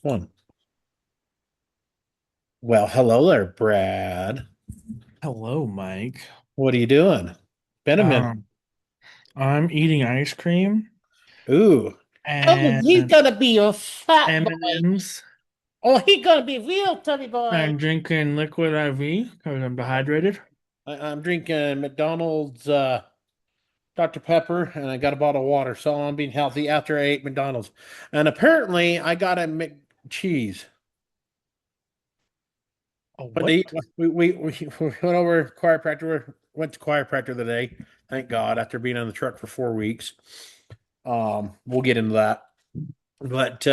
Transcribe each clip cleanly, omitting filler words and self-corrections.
One. Well, hello there, Brad. Hello, Mike. What are you doing? Been a minute. Um, I'm eating ice cream Ooh. Oh, he's and gonna be a fat boy. M&Ms. Oh, he's gonna be a real tubby boy. I'm drinking liquid IV because I'm dehydrated. I'm drinking McDonald's Dr. Pepper, and I got a bottle of water, so I'm being healthy after I ate McDonald's. And apparently, I got a McCheese. Oh, But they, what? we went over chiropractor. Went to chiropractor today. Thank God, after being on the truck for 4 weeks. We'll get into that. But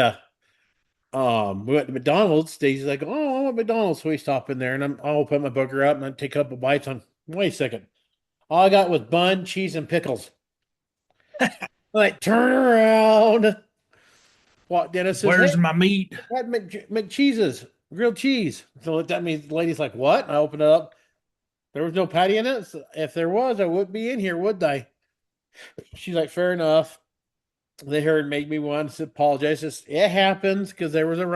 we went to McDonald's. Daisy's like, "Oh, I want McDonald's." So we stop in there, and I'll open my burger up and I take a couple bites. On wait a second, all I got was bun, cheese, and pickles. Like, turn around. What Dennis says, "Hey, Where's my meat? that McCheese's grilled cheese." So looked at me. The lady's like, "What?" And I opened it up. There was no patty in it. So if there was, I wouldn't be in here, would I? She's like, "Fair enough." They heard make me once apologize. It happens because there was a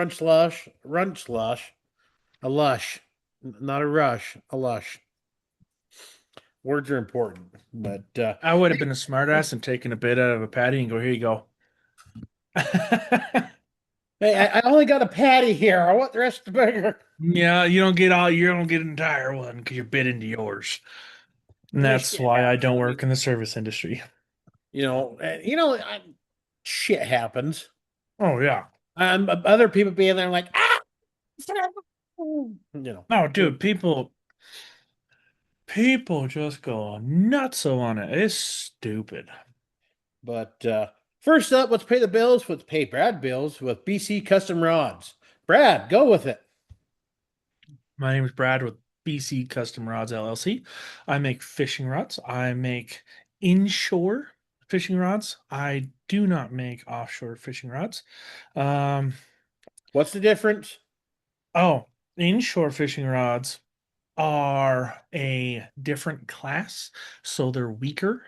a lush, not a rush, a lush. Words are important, but I would have been a smartass and taken a bit out of a patty and go, here you go. hey, I only got a patty here. I want the rest of the burger. Yeah, you don't get an entire one because you bit into yours. And Yeah, that's shit why I happens. don't I work mean, in the service industry. shit happens. Oh, yeah. Other people being there like, ah, No, dude, people just go nuts on it. It's stupid. But first up, let's pay the bills. Let's pay Brad bills with BC Custom Rods. Brad, go with it. My name is Brad with BC Custom Rods LLC. I make fishing rods. I make inshore fishing rods. I do not make offshore fishing rods. Um, What's the difference? oh, inshore fishing rods are a different class, so they're weaker.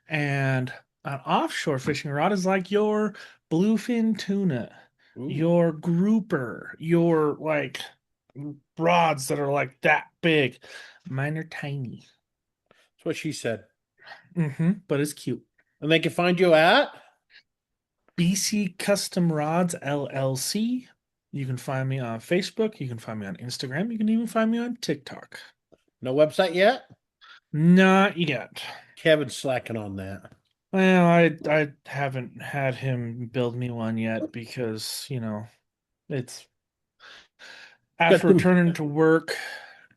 And an offshore fishing rod is like your bluefin tuna, Ooh, your grouper, your rods that are like that big. Mine are tiny. that's what she said. But it's cute. And they can find you at BC Custom Rods LLC. You can find me on Facebook. You can find me on Instagram. You can even find me on TikTok. no website yet. Not yet. Kevin's slacking on that. Well, I haven't had him build me one yet because, it's Got after too. returning to work,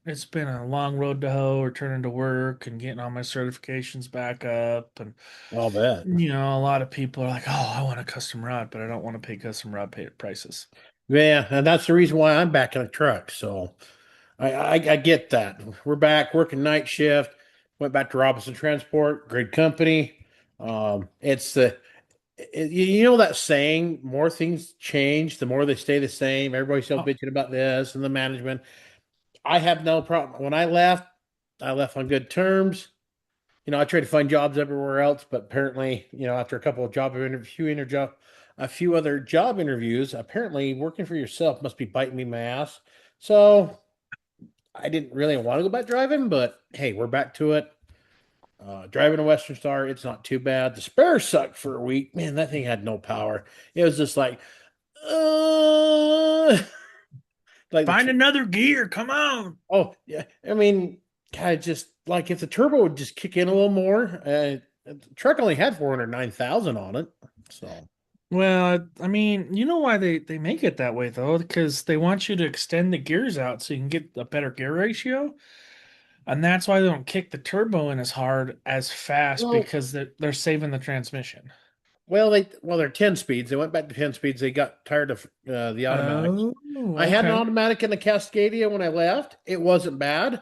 it's been a long road to hoe, returning to work and getting all my certifications back up. And, I'll bet. a lot of people are like, oh, I want a custom rod, but I don't want to pay custom rod pay prices. Yeah, and that's the reason why I'm back in the truck. So I get that. We're back working night shift. Went back to Robinson Transport, great company. It's you know that saying, more things change, the more they stay the same. Everybody's still Oh, bitching about this and the management. I have no problem. When I left on good terms. I tried to find jobs everywhere else, but apparently, after a couple of a few other job interviews, apparently working for yourself must be biting me my ass. So I didn't really want to go back driving, but hey, we're back to it. Driving a Western Star, it's not too bad. The spare sucked for a week. Man, that thing had no power. It was just like, uh, like find another gear. Come on. oh yeah. I mean, kind of just like if the turbo would just kick in a little more. The truck only had 409,000 on it, so Well, I mean, you know why they make it that way though? Because they want you to extend the gears out so you can get a better gear ratio. And that's why they don't kick the turbo in as hard as fast well, because they're saving the transmission. they're 10 speeds. They went back to 10 speeds. They got tired of the automatics. Oh, I had an okay. automatic in the Cascadia when I left. It wasn't bad.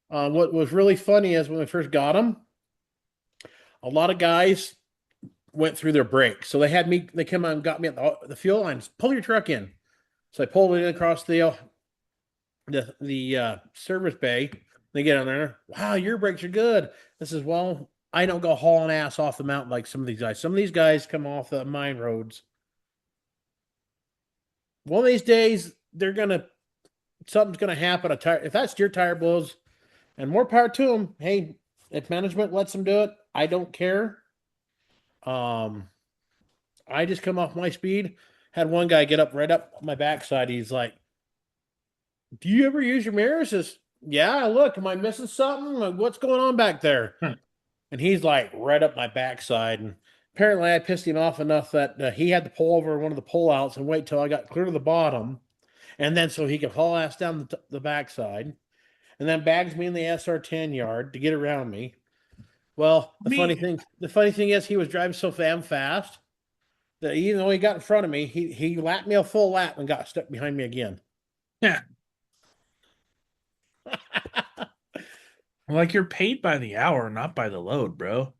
What was really funny is when we first got them, a lot of guys went through their brakes. So they came out and got me at the fuel lines. Pull your truck in. So I pulled it across the service bay. They get on there. Wow, your brakes are good. This is well. I don't go hauling ass off the mountain like some of these guys. Some of these guys come off the mine roads. one of these days they're gonna something's gonna happen. A tire, if that steer tire blows, and more power to them. Hey, if management lets them do it, I don't care. Um, I just come off my speed. Had one guy get up right up my backside. He's like, "Do you ever use your mirrors?" Says, "Yeah, look, am I missing something? Like, what's going on back there?" Huh. And he's like right up my backside. And apparently, I pissed him off enough that he had to pull over one of the pullouts and wait till I got clear to the bottom, and then so he could haul ass down the backside, and then bags me in the SR10 yard to get around me. Well, Me, the funny thing is, he was driving so damn fast that even though he got in front of me, he lapped me a full lap and got stuck behind me again. yeah, like you're paid by the hour, not by the load, bro.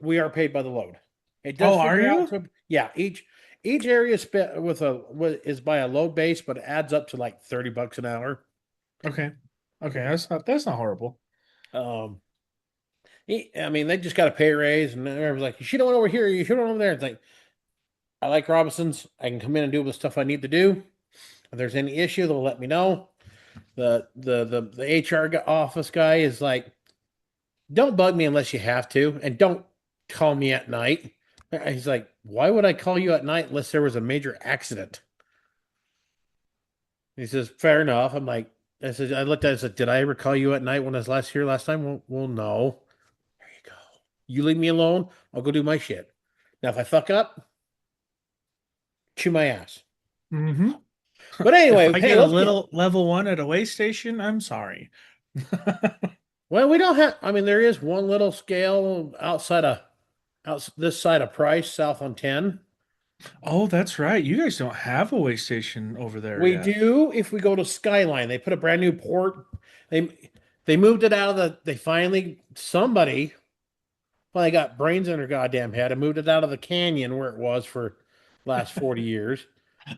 We are paid by the load. It does Oh, are figure out you? to yeah, each area is by a load base, but it adds up to like $30 an hour. Okay. Okay, that's not horrible. Um, I mean, they just got a pay raise, and everyone's like, "You should have went over here. You should have went over there." It's like I like Robinsons. I can come in and do the stuff I need to do. If there's any issue, they'll let me know. The HR office guy is like, don't bug me unless you have to, and don't call me at night. He's like, why would I call you at night unless there was a major accident? He says, fair enough. I'm like, I said, I looked at it and said, did I ever call you at night when I was last here last time? Well, no. There you go. You leave me alone. I'll go do my shit. Now, if I fuck up, chew my ass. Mm-hmm. But If anyway, I hey, get a let's get. little level one at a way station, I'm sorry. Well, we don't have. I mean, there is one little scale out this side of Price, south on 10. Oh, that's right. You guys don't have a way station over there We yet. do if we go to Skyline. They put a brand new port. They moved it out of the. They finally somebody finally got brains in their goddamn head and moved it out of the canyon where it was for last 40 years.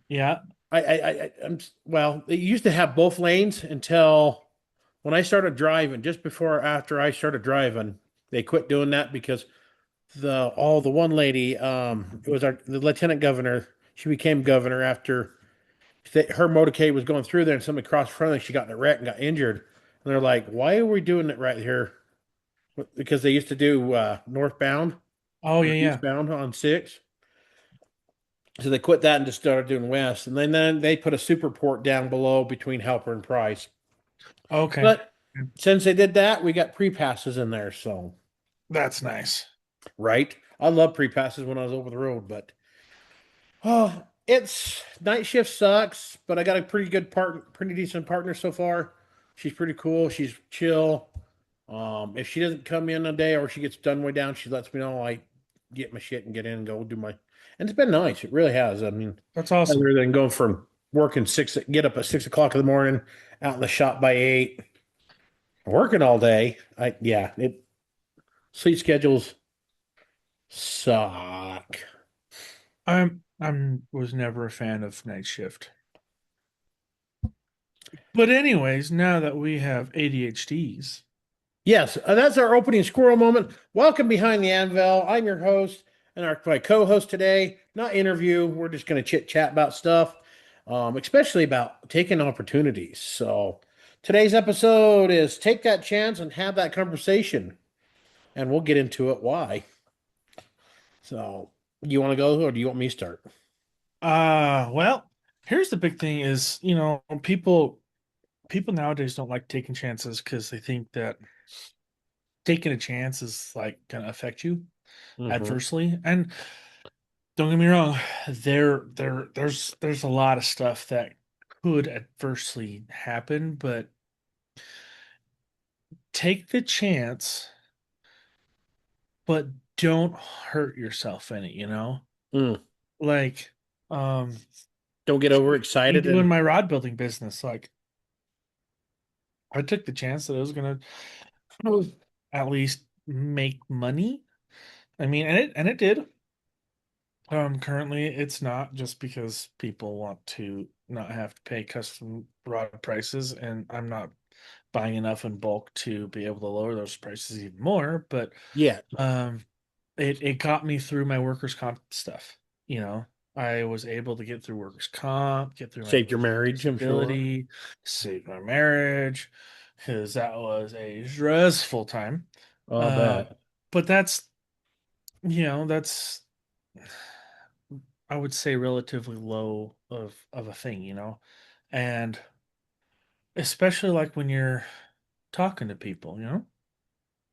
Yeah. I'm well. They used to have both lanes until when I started driving. Just before or after I started driving, they quit doing that because the one lady it was the lieutenant governor. She became governor after her motorcade was going through there and somebody crossed in front of her. She got in a wreck and got injured. And they're like, why are we doing it right here? Because they used to do northbound Oh, or yeah, yeah. eastbound on 6. So they quit that and just started doing west. And then they put a super port down below between Helper and Price. Okay. But since they did that, we got pre passes in there. So, That's nice. right. I love pre passes when I was over the road, but oh, it's night shift sucks, but I got a pretty decent partner so far. She's pretty cool. She's chill. If she doesn't come in a day or she gets done way down, she lets me know. I get my shit and get in and go do my. And it's been nice. It really has. I mean, That's awesome. other than going from working get up at 6 o'clock in the morning, out in the shop by 8, working all day. It sleep schedules suck. I'm was never a fan of night shift. But anyways, now that we have ADHDs, Yes, that's our opening squirrel moment. Welcome behind the anvil. I'm your host and my co-host today. Not interview. We're just going to chit chat about stuff, especially about taking opportunities. So today's episode is take that chance and have that conversation, and we'll get into it. Why? So you want to go, or do you want me to start? well, here's the big thing is, people nowadays don't like taking chances because they think that taking a chance is like gonna affect you Mm-hmm. adversely. And don't get me wrong, there's a lot of stuff that could adversely happen, but take the chance, but don't hurt yourself in it. Mm. Like, um, Don't get me overexcited doing and my rod building business, like I took the chance that it was gonna at least make money. I mean, and it did. Currently it's not just because people want to not have to pay custom rod prices, and I'm not buying enough in bulk to be able to lower those prices even more. But yeah. um, it got me through my workers' comp stuff. You know, I was able to get through workers' comp, get through my Saved your marriage, I'm sure. disability, save my marriage, because that was a stressful time. I'll Uh, bet. but that's I would say relatively low of a thing, and especially like when you're talking to people,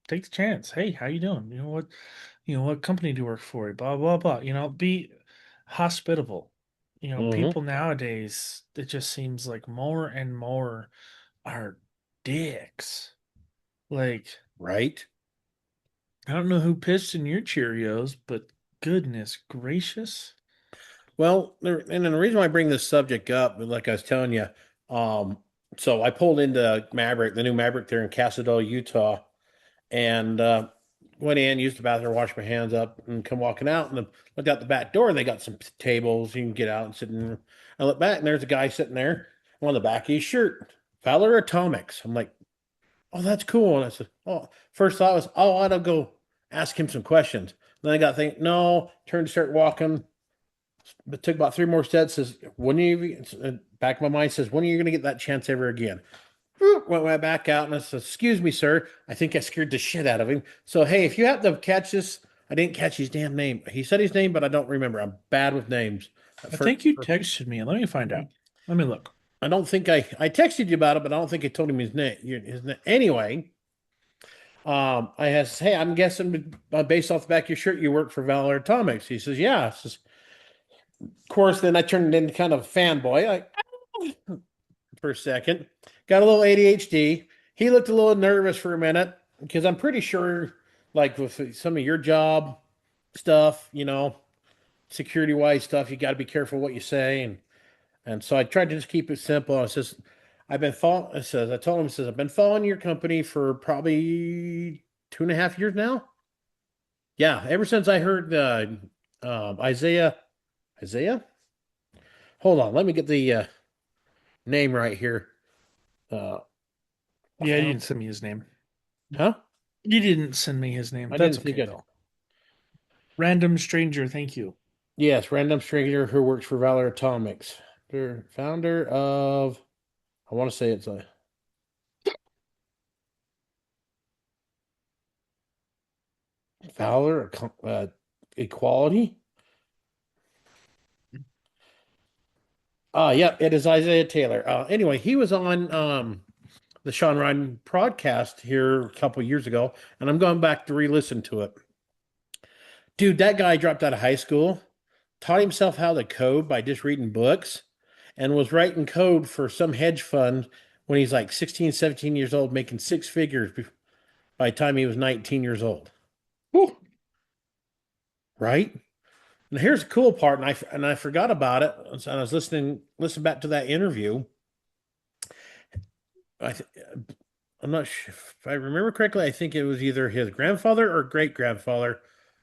take the chance. Hey, how you doing? What company do you work for? Blah blah blah. Be hospitable. Hmm. People nowadays, it just seems like more and more are dicks. Like, Right. I don't know who pissed in your Cheerios, but goodness gracious. Well, and then the reason why I bring this subject up, like I was telling you, um, so I pulled into Maverik, the new Maverik there in Casadole, Utah, and went in, used the bathroom, washed my hands up, and come walking out, and looked out the back door. They got some tables you can get out and sit in. I look back, and there's a guy sitting there on the back of his shirt, Valor Atomics. I'm like, oh, that's cool. And I said, oh, first thought was, oh, I ought to go ask him some questions. Then I got to think, no, turned to start walking. But took about three more steps. Says, when are you, back of my mind says, when are you going to get that chance ever again? Went back out and I said, excuse me, sir. I think I scared the shit out of him. So, hey, if you happen to catch this, I didn't catch his damn name. He said his name, but I don't remember. I'm bad with names. I think you texted me. Let me find out. Let me look. I don't think I texted you about it, but I don't think I told him his name. His name. Anyway, I asked, hey, I'm guessing based off the back of your shirt, you work for Valor Atomics. He says, yeah. I says, of course, then I turned into kind of a fanboy. Like, for a second. Got a little ADHD. He looked a little nervous for a minute because I'm pretty sure, like with some of your job stuff, security wise stuff, you got to be careful what you say. And so I tried to just keep it simple. I says, I've been following, it says, I told him, it says, I've been following your company for probably 2.5 years now. Yeah, ever since I heard Isaiah. Hold on, let me get the name right here. Uh, Yeah, you didn't send me his name. huh? You didn't send me his name. I That's didn't think okay I. though. Random stranger, thank you. Yes, random stranger who works for Valor Atomics. They're founder of, I want to say it's a Valor Equality. Yeah, it is Isaiah Taylor. Anyway, he was on the Sean Ryan podcast here a couple years ago, and I'm going back to re-listen to it. Dude, that guy dropped out of high school, taught himself how to code by just reading books, and was writing code for some hedge fund when he's like 16, 17 years old, making six figures by the time he was 19 years old. Whew. Right? And here's the cool part, and I forgot about it. And I was listening back to that interview. I th- I'm not sure if I remember correctly. I think it was either his grandfather or great grandfather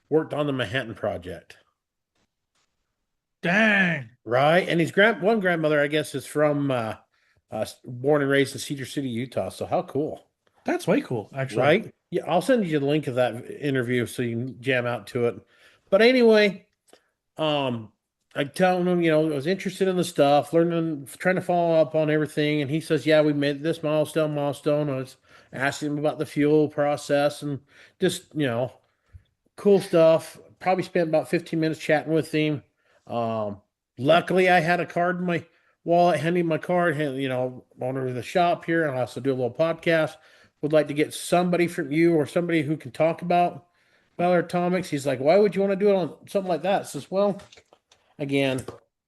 worked on the Manhattan Project. Dang. Right? And his one grandmother, I guess, is from born and raised in Cedar City, Utah. So how cool, That's way cool, actually. right? Yeah, I'll send you the link of that interview so you can jam out to it. But anyway, Um, I telling him, I was interested in the stuff, learning, trying to follow up on everything. And he says, yeah, we made this milestone. I was asking him about the fuel process and just, cool stuff. Probably spent about 15 minutes chatting with him. Um, Luckily I had a card in my wallet, handing my card, owner of the shop here. And I also do a little podcast. Would like to get somebody from you or somebody who can talk about Valor Atomics. He's like, why would you want to do it on something like that? I says, well, again,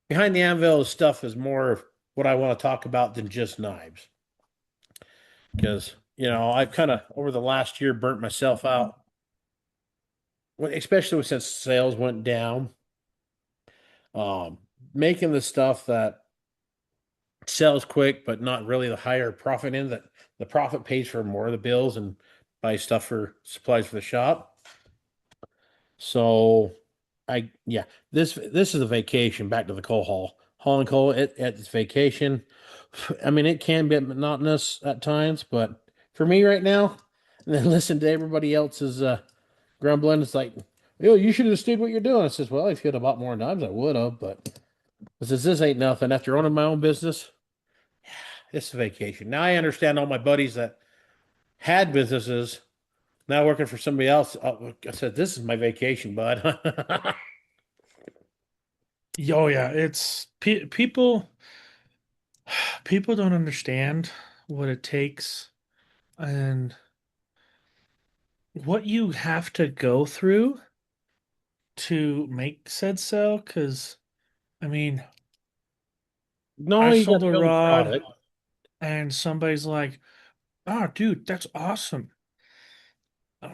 behind the anvil stuff is more of what I want to talk about than just knives. Because, I've kind of over the last year burnt myself out, especially since sales went down. Um, Making the stuff that sells quick, but not really the higher profit in that the profit pays for more of the bills and buy stuff for supplies for the shop. So yeah, this is a vacation back to the coal hall. Hauling coal at its vacation. I mean, it can be monotonous at times, but for me right now, and then listen to everybody else's grumbling, it's like, You should have stayed what you're doing. I says, well, if you had bought more dimes, I would have, but I says, this ain't nothing. After owning my own business, it's a vacation. Now I understand all my buddies that had businesses now working for somebody else. I said, this is my vacation, bud. Oh yeah, it's people. People don't understand what it takes and what you have to go through to make said sale. Because I mean, No, I you got sold to a build a rod, product. and somebody's like, "Oh, dude, that's awesome.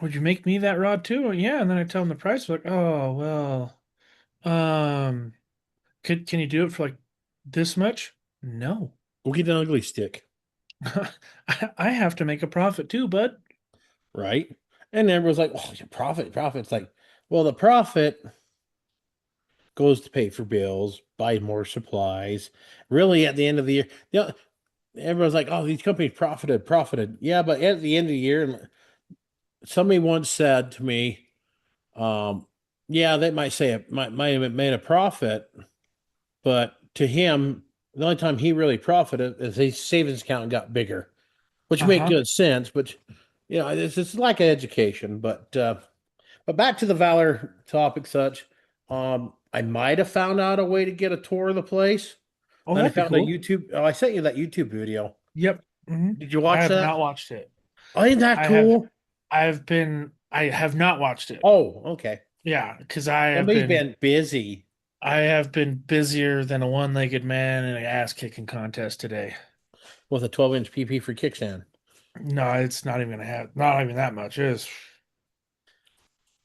Would you make me that rod too?" Yeah, and then I tell them the price. Like, "Oh, well, um, can you do it for like this much?" No, We'll get an ugly stick, I have to make a profit too, bud. right? And everyone's like, oh, your profit, profit. It's like, well, the profit goes to pay for bills, buy more supplies. Really, at the end of the year, everyone's like, oh, these companies profited, profited. Yeah, but at the end of the year, somebody once said to me, um, yeah, they might say it might have made a profit, but to him, the only time he really profited is his savings account got bigger, which made Uh-huh. good sense. But it's like an education. But back to the Valor topic, such. I might have found out a way to get a tour of the place. Oh, Then I that'd be found a cool. YouTube. Oh, I sent you that YouTube video. Yep. Did you I watch have that? not watched it. Oh, isn't that I have cool? I have not watched it. Oh, okay. Yeah, because Somebody's been busy I have been busier than a one-legged man in an ass-kicking contest today. with a 12-inch PP for kickstand. No, it's not even gonna have not even that much. It's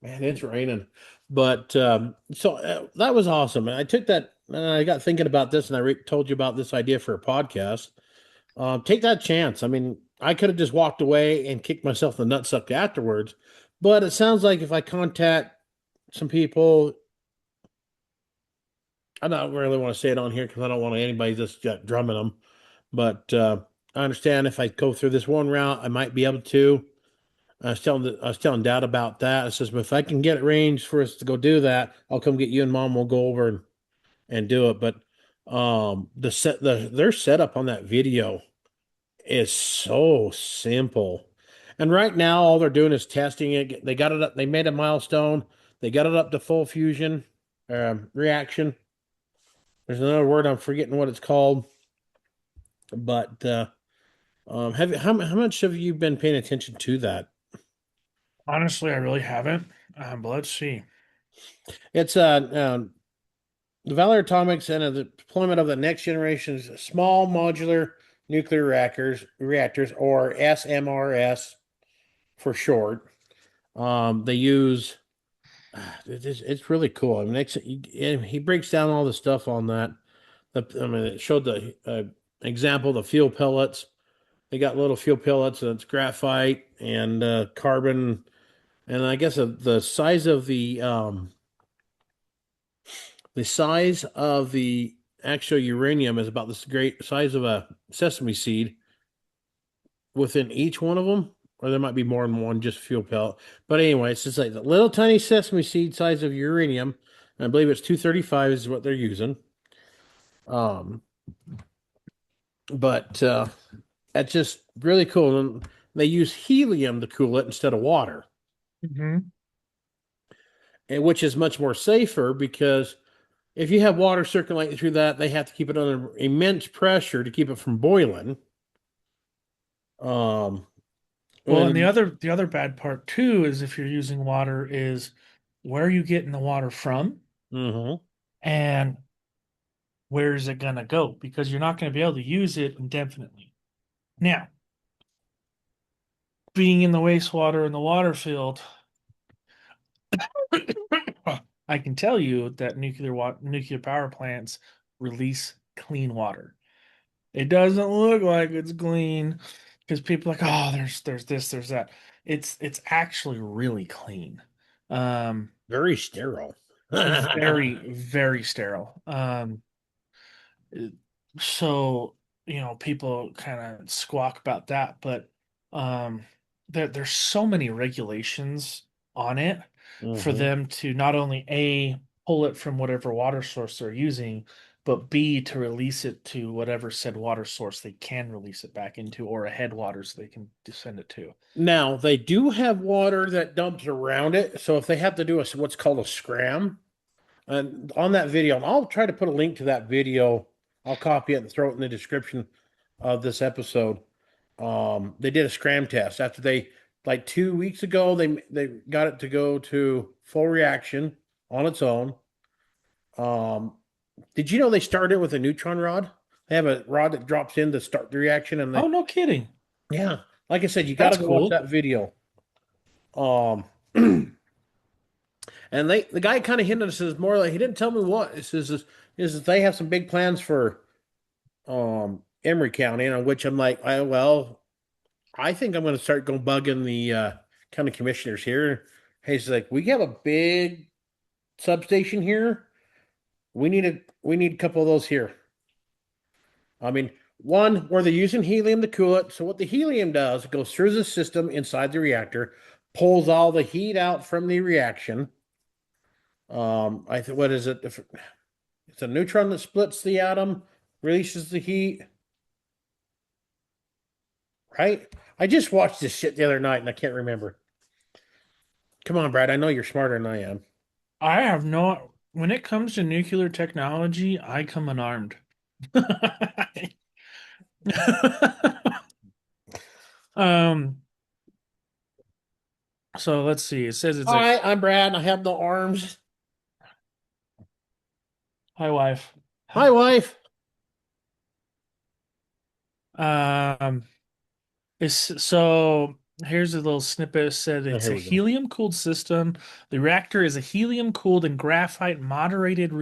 Man, it's raining. But that was awesome. And I took that and I got thinking about this and told you about this idea for a podcast. Take that chance. I mean, I could have just walked away and kicked myself in the nutsack afterwards. But it sounds like if I contact some people, I don't really want to say it on here because I don't want anybody just drumming them. But I understand if I go through this one route, I might be able to. I was telling Dad about that. I says, but if I can get it arranged for us to go do that, I'll come get you and Mom. We'll go over and do it. But their setup on that video is so simple. And right now, all they're doing is testing it. They got it up. They made a milestone. They got it up to full fusion reaction. There's another word I'm forgetting what it's called. But how much have you been paying attention to that? honestly, I really haven't. But let's see. It's the Valor Atomics and the deployment of the next generation's small modular nuclear reactors, or SMRS for short. They use it's really cool. I mean, he breaks down all the stuff on that. I mean, it showed the example of the fuel pellets. They got little fuel pellets, and it's graphite and carbon, and I guess the size of the size of the actual uranium is about this great size of a sesame seed within each one of them, or there might be more than one, just fuel pellet. But anyway, it's just like the little tiny sesame seed size of uranium. And I believe it's 235 is what they're using. Um, but that's just really cool. And they use helium to cool it instead of water, Hmm. and which is much more safer because if you have water circulating through that, they have to keep it under immense pressure to keep it from boiling. Um, Well, and when the other bad part too is if you're using water is where are you getting the water from mhm. and where is it gonna go? Because you're not gonna be able to use it indefinitely. Now, being in the wastewater in the water field, I can tell you that nuclear power plants release clean water. It doesn't look like it's clean because people are like, oh, there's this, there's that. It's actually really clean. Um, Very sterile. very sterile. It- so people kind of squawk about that, but um, there's so many regulations on it. for Hmm. them to not only A, pull it from whatever water source they're using, but B, to release it to whatever said water source they can release it back into, or a headwater so they can send it to. Now they do have water that dumps around it, so if they have to do what's called a scram, and on that video, and I'll try to put a link to that video. I'll copy it and throw it in the description of this episode. They did a scram test after they like 2 weeks ago. They got it to go to full reaction on its own. Um, did you know they started with a neutron rod? They have a rod that drops in to start the reaction, and Oh, they no kidding. yeah, like I said, you got to That's go watch cool. that video. Um, and the guy kind of hinted, says more like he didn't tell me what. It says is that they have some big plans for Emery County, on which I'm like, well, I think I'm going to start going bugging the county commissioners here. He's like, we have a big substation here. We need a couple of those here. I mean, one where they're using helium to cool it. So what the helium does, it goes through the system inside the reactor, pulls all the heat out from the reaction. I think what is it? If it's a neutron that splits the atom, releases the heat, right? I just watched this shit the other night and I can't remember. Come on, Brad. I know you're smarter than I am. I have no, when it comes to nuclear technology, I come unarmed. Um, so let's see. It says it's a Hi, I'm Brad. And I have no arms. hi wife. Hi, wife. Um, it's so here's a little snippet. It said Oh, it's here a we go. helium-cooled system. The reactor is a helium-cooled and graphite moderated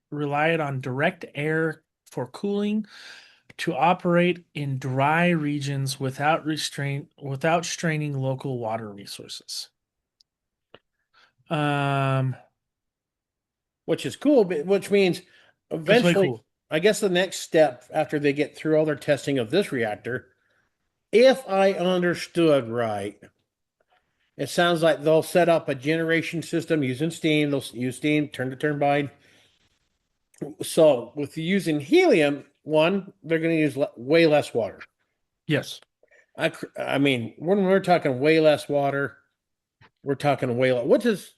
relied on direct air for cooling to operate in dry regions without straining local water resources. Um, Which is cool, but which means it's way eventually, cool. I guess the next step after they get through all their testing of this reactor, if I understood right, it sounds like they'll set up a generation system using steam. They'll use steam, turn to turbine. So with using helium, one, they're going to use way less water. Yes. I mean, when we're talking way less water, we're talking way less. What does?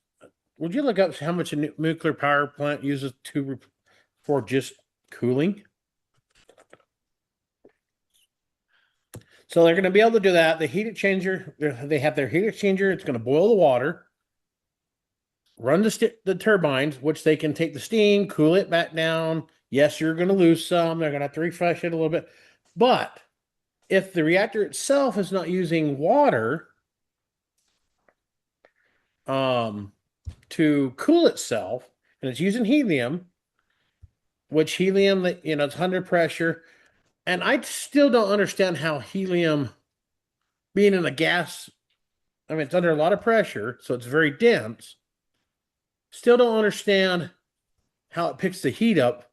Would you look up how much a nuclear power plant uses for just cooling? So they're going to be able to do that. The heat exchanger, they have their heat exchanger. It's going to boil the water, run the turbines, which they can take the steam, cool it back down. Yes, you're going to lose some. They're going to have to refresh it a little bit. But if the reactor itself is not using water um, to cool itself, and it's using helium, which helium, it's under pressure. And I still don't understand how helium, being in a gas, I mean, it's under a lot of pressure, so it's very dense. Still don't understand how it picks the heat up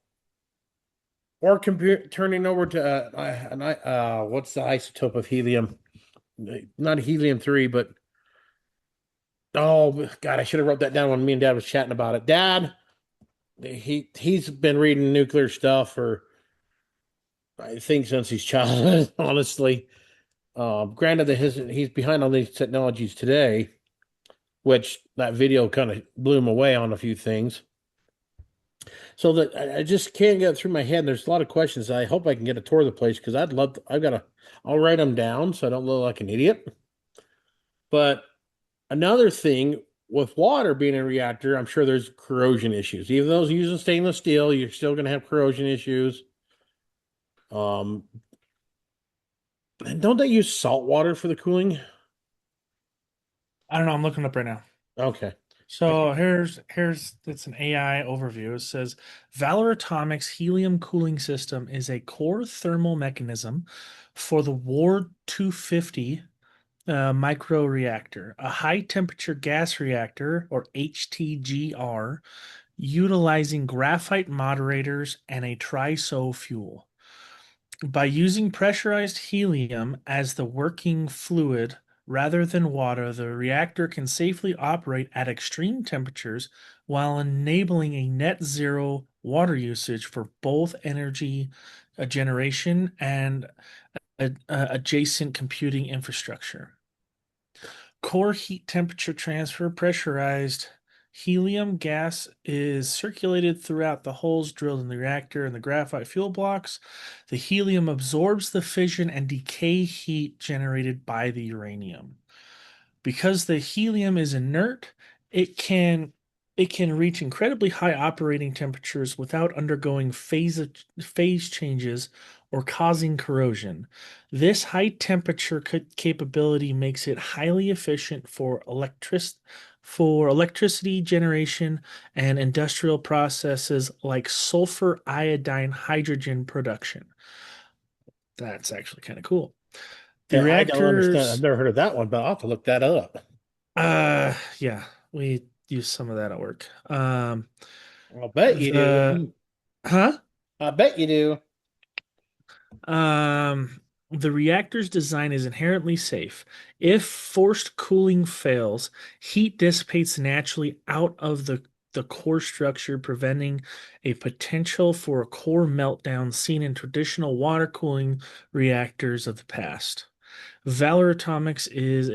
or turning over to what's the isotope of helium? Not helium-3, but oh God, I should have wrote that down when me and Dad was chatting about it. Dad, he's been reading nuclear stuff for I think since his childhood, honestly. Granted that he's behind on these technologies today, which that video kind of blew him away on a few things. So that I just can't get through my head. There's a lot of questions. I hope I can get a tour of the place because I'd love to, I'll write them down so I don't look like an idiot. But another thing with water being in a reactor, I'm sure there's corrosion issues. Even though it's using stainless steel, you're still going to have corrosion issues. Um, and don't they use salt water for the cooling? I don't know. I'm looking up right now. Okay. So here's it's an AI overview. It says Valor Atomics helium cooling system is a core thermal mechanism for the Ward 250 microreactor, a high temperature gas reactor or HTGR, utilizing graphite moderators and a triso fuel. By using pressurized helium as the working fluid Rather than water, the reactor can safely operate at extreme temperatures while enabling a net zero water usage for both energy generation and adjacent computing infrastructure. Core heat temperature transfer pressurized helium gas is circulated throughout the holes drilled in the reactor and the graphite fuel blocks. The helium absorbs the fission and decay heat generated by the uranium. Because the helium is inert, it can it can reach incredibly high operating temperatures without undergoing phase changes or causing corrosion. This high temperature capability makes it highly efficient for electricity generation and industrial processes like sulfur iodine hydrogen production. That's actually kind of cool. The Yeah, I don't understand. I've reactors never heard of that one, but I'll have to look that up. yeah, we use some of that at work. I'll bet you The do. huh? I bet you do. The reactor's design is inherently safe. If forced cooling fails, heat dissipates naturally out of the core structure, preventing a potential for a core meltdown seen in traditional water cooling reactors of the past. Valor Atomics is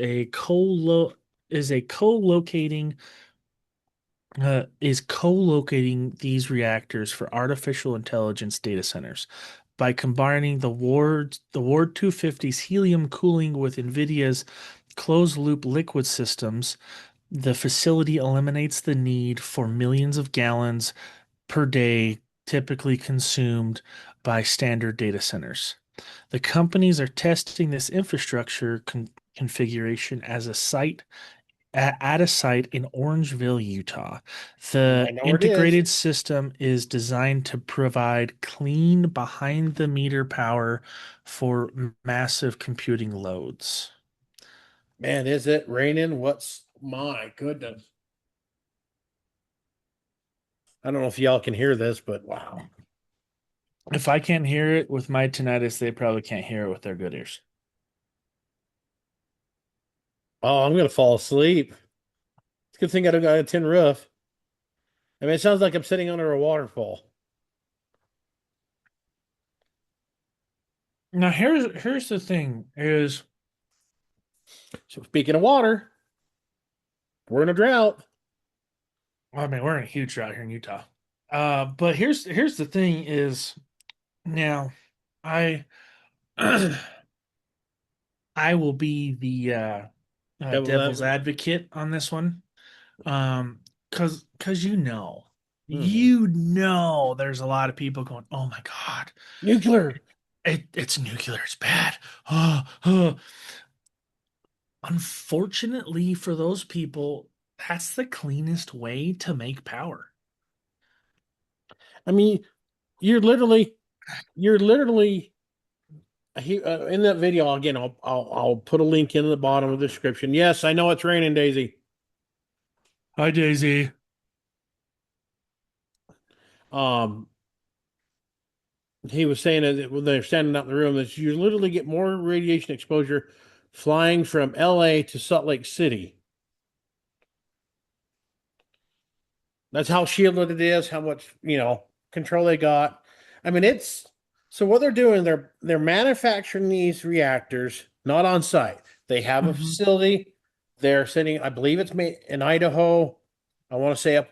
co-locating these reactors for artificial intelligence data centers. By combining the Ward 250's helium cooling with NVIDIA's closed-loop liquid systems, the facility eliminates the need for millions of gallons per day typically consumed by standard data centers. The companies are testing this infrastructure configuration at a site in Orangeville, Utah. I The know where it is. integrated system is designed to provide clean, behind the meter power for massive computing loads. Man, is it raining? What's my goodness? I don't know if y'all can hear this, but wow. If I can't hear it with my tinnitus, they probably can't hear it with their good ears. Oh, I'm gonna fall asleep. It's a good thing I don't got a tin roof. I mean, it sounds like I'm sitting under a waterfall. Now here's the thing is So speaking of water, we're in a drought. I mean we're in a huge drought here in Utah. But here's the thing is now I I will be the Devil's devil's advocate. advocate on this one. Cause Mhm. there's a lot of people going, oh my God, Nuclear. it's nuclear, it's bad. Unfortunately for those people, that's the cleanest way to make power. I mean, you're literally, you're literally in that video again. I'll put a link in the bottom of the description. Yes, I know it's raining, Daisy. Hi, Daisy. Um, he was saying that when they're standing out in the room, that you literally get more radiation exposure flying from LA to Salt Lake City. That's how shielded it is, how much, control they got. I mean, it's so what they're doing, they're manufacturing these reactors not on site. They have a Mhm. facility. They're sitting, I believe it's made in Idaho. I want to say up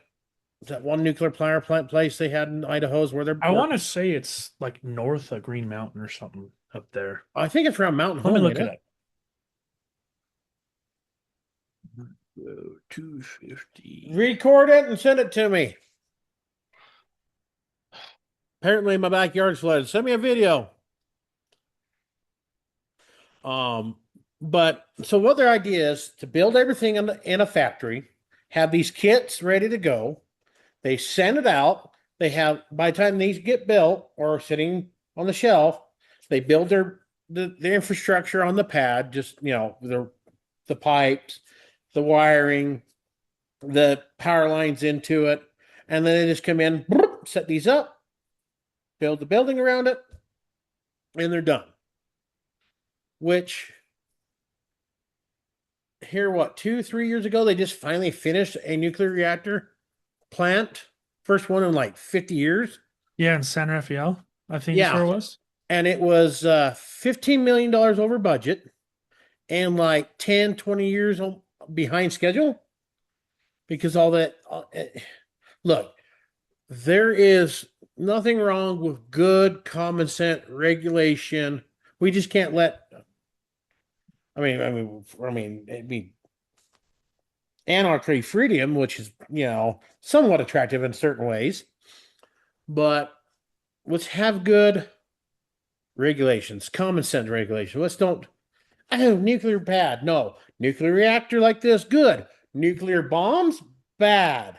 that one nuclear power plant place they had in Idaho is where they're I want working. to say it's like north of Green Mountain or something up there. I think it's around Mountain Let me Home, look ain't it it? up. 250. Record it and send it to me. Apparently my backyard's flooded. Send me a video. Um, but so what their idea is to build everything in a factory, have these kits ready to go. They send it out. They have by the time these get built or sitting on the shelf, they build the infrastructure on the pad, just the pipes, the wiring, the power lines into it, and then they just come in, set these up, build the building around it, and they're done. Which here, what, 2, 3 years ago, they just finally finished a nuclear reactor plant. First one in like 50 years. Yeah, in San Rafael, I think is where Yeah. it was. And it was $15 million over budget and like 10, 20 years behind schedule because all that. Look, there is nothing wrong with good common sense regulation. We just can't let. It'd be anarchy freedom, which is somewhat attractive in certain ways, but let's have good regulations, common sense regulation. Let's don't. Oh, nuclear bad. No, nuclear reactor like this good. Nuclear bombs bad.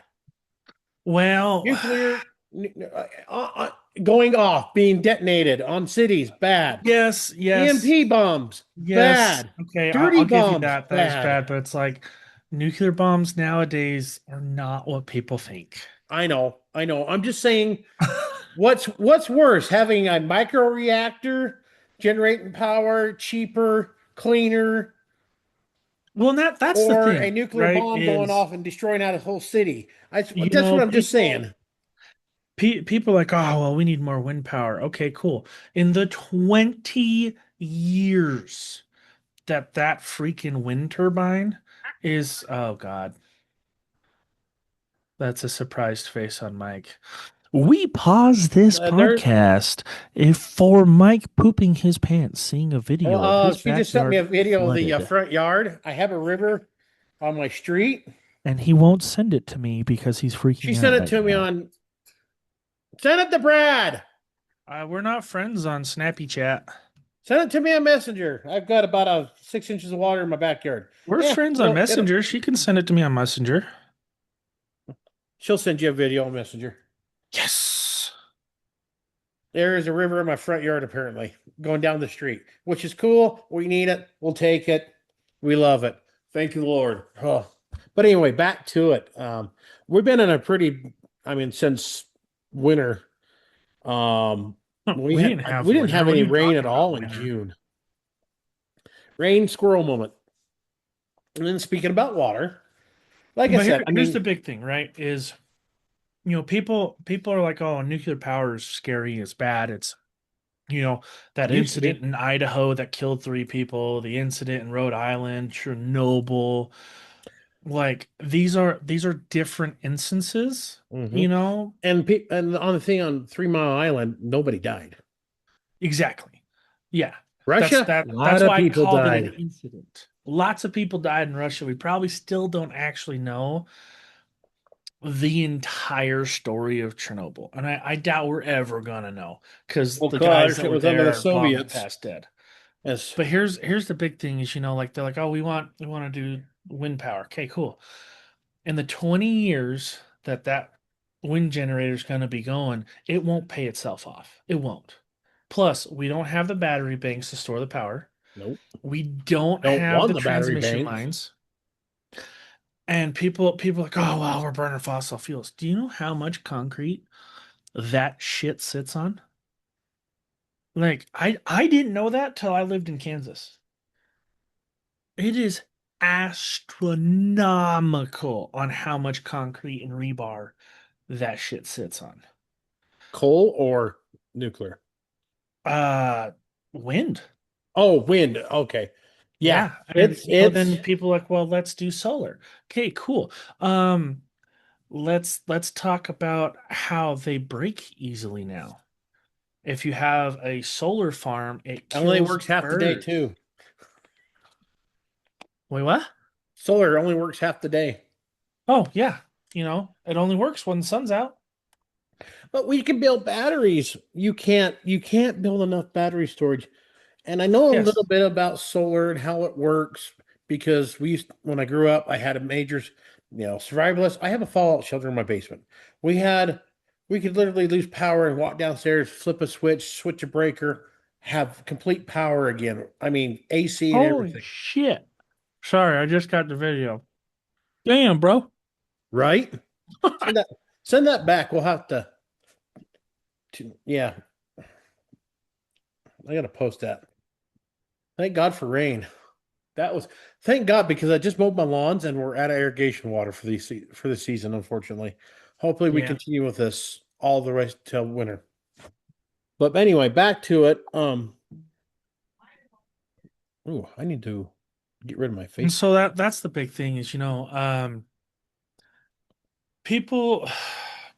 Well, Nuclear uh, uh, going off, being detonated on cities bad. yes, yes, EMP bombs yes. bad. Okay, Dirty I'll give you bombs that. That is bad. bad, but it's like nuclear bombs nowadays are not what people think. I know, I know. I'm just saying, what's worse, having a micro reactor generating power cheaper, cleaner, Well, that's the or a thing, nuclear right? bomb going Is off and destroying out a whole city? you That's what know I'm just people saying. people are like, oh well, we need more wind power. Okay, cool. In the 20 years that freaking wind turbine is, oh God, that's a surprised face on Mike. We pause this There, podcast if for Mike pooping his pants, seeing a video of his she just sent me backyard a video of the flooded, front yard. I have a river on my street. and he won't send it to me because he's She freaking sent out it right to me now. on. Send it to Brad. We're not friends on Snappy Chat. Send it to me on Messenger. I've got about 6 inches of water in my backyard. We're Yeah, friends on it'll. Messenger. She can send it to me on Messenger. She'll send you a video on Messenger. Yes. There is a river in my front yard, apparently, going down the street, which is cool. We need it. We'll take it. We love it. Thank you, Lord. Oh. But anyway, back to it. We've been in a pretty, since winter. Um, No, we didn't have we didn't winter. have What are any you rain talking at about, all in winter? June. Rain squirrel moment. And then speaking about water, like I But said, here's the big thing, right? Is people are like, oh, nuclear power is scary, it's bad. It's that used to incident be. in Idaho that killed 3 people, the incident in Rhode Island, Chernobyl. Like these are different instances, Hmm. you know? And on the thing on 3 Mile Island, nobody died. Exactly. Yeah. That's Russia, a that lot that's of why I people called it an died. incident. Lots of people died in Russia. We probably still don't actually know the entire story of Chernobyl. And I doubt we're ever gonna know because Well, the guys because that it were was under the there are long Soviets. past dead. Yes. But here's the big thing is, like they're like, oh, we want to do wind power. Okay, cool. In the 20 years that wind generator is going to be going, it won't pay itself off. It won't. Plus, we don't have the battery banks to store the power. Nope. We don't Don't have want the the battery transmission banks. lines. And people are like, oh well, we're burning fossil fuels. Do you know how much concrete that shit sits on? Like I didn't know that till I lived in Kansas. It is astronomical on how much concrete and rebar that shit sits on. Coal or nuclear? Uh, Wind. Oh, wind. Okay. Yeah. Yeah, and It's then people are like, well, let's do solar. Okay, cool. Um, let's talk about how they break easily now. If you have a solar farm, it only kills works half the day birds. too. Wait, what? Solar only works half the day. Oh, yeah. It only works when the sun's out. But we can build batteries. You can't build enough battery storage. And I know a little Yes. bit about solar and how it works because when I grew up, I had a major, survivalist. I have a fallout shelter in my basement. We could literally lose power and walk downstairs, flip a switch, switch a breaker, have complete power again. I mean, AC and Holy everything, shit. Sorry, I just got the video. Damn, bro. right? Send that, send that back. We'll have yeah, I gotta post that. Thank God for rain. That was thank God because I just mowed my lawns and we're out of irrigation water for for the season, unfortunately. Hopefully we Yeah. continue with this all the way till winter. But anyway, back to it. Oh, I need to get rid of my And face. so that's the big thing is, people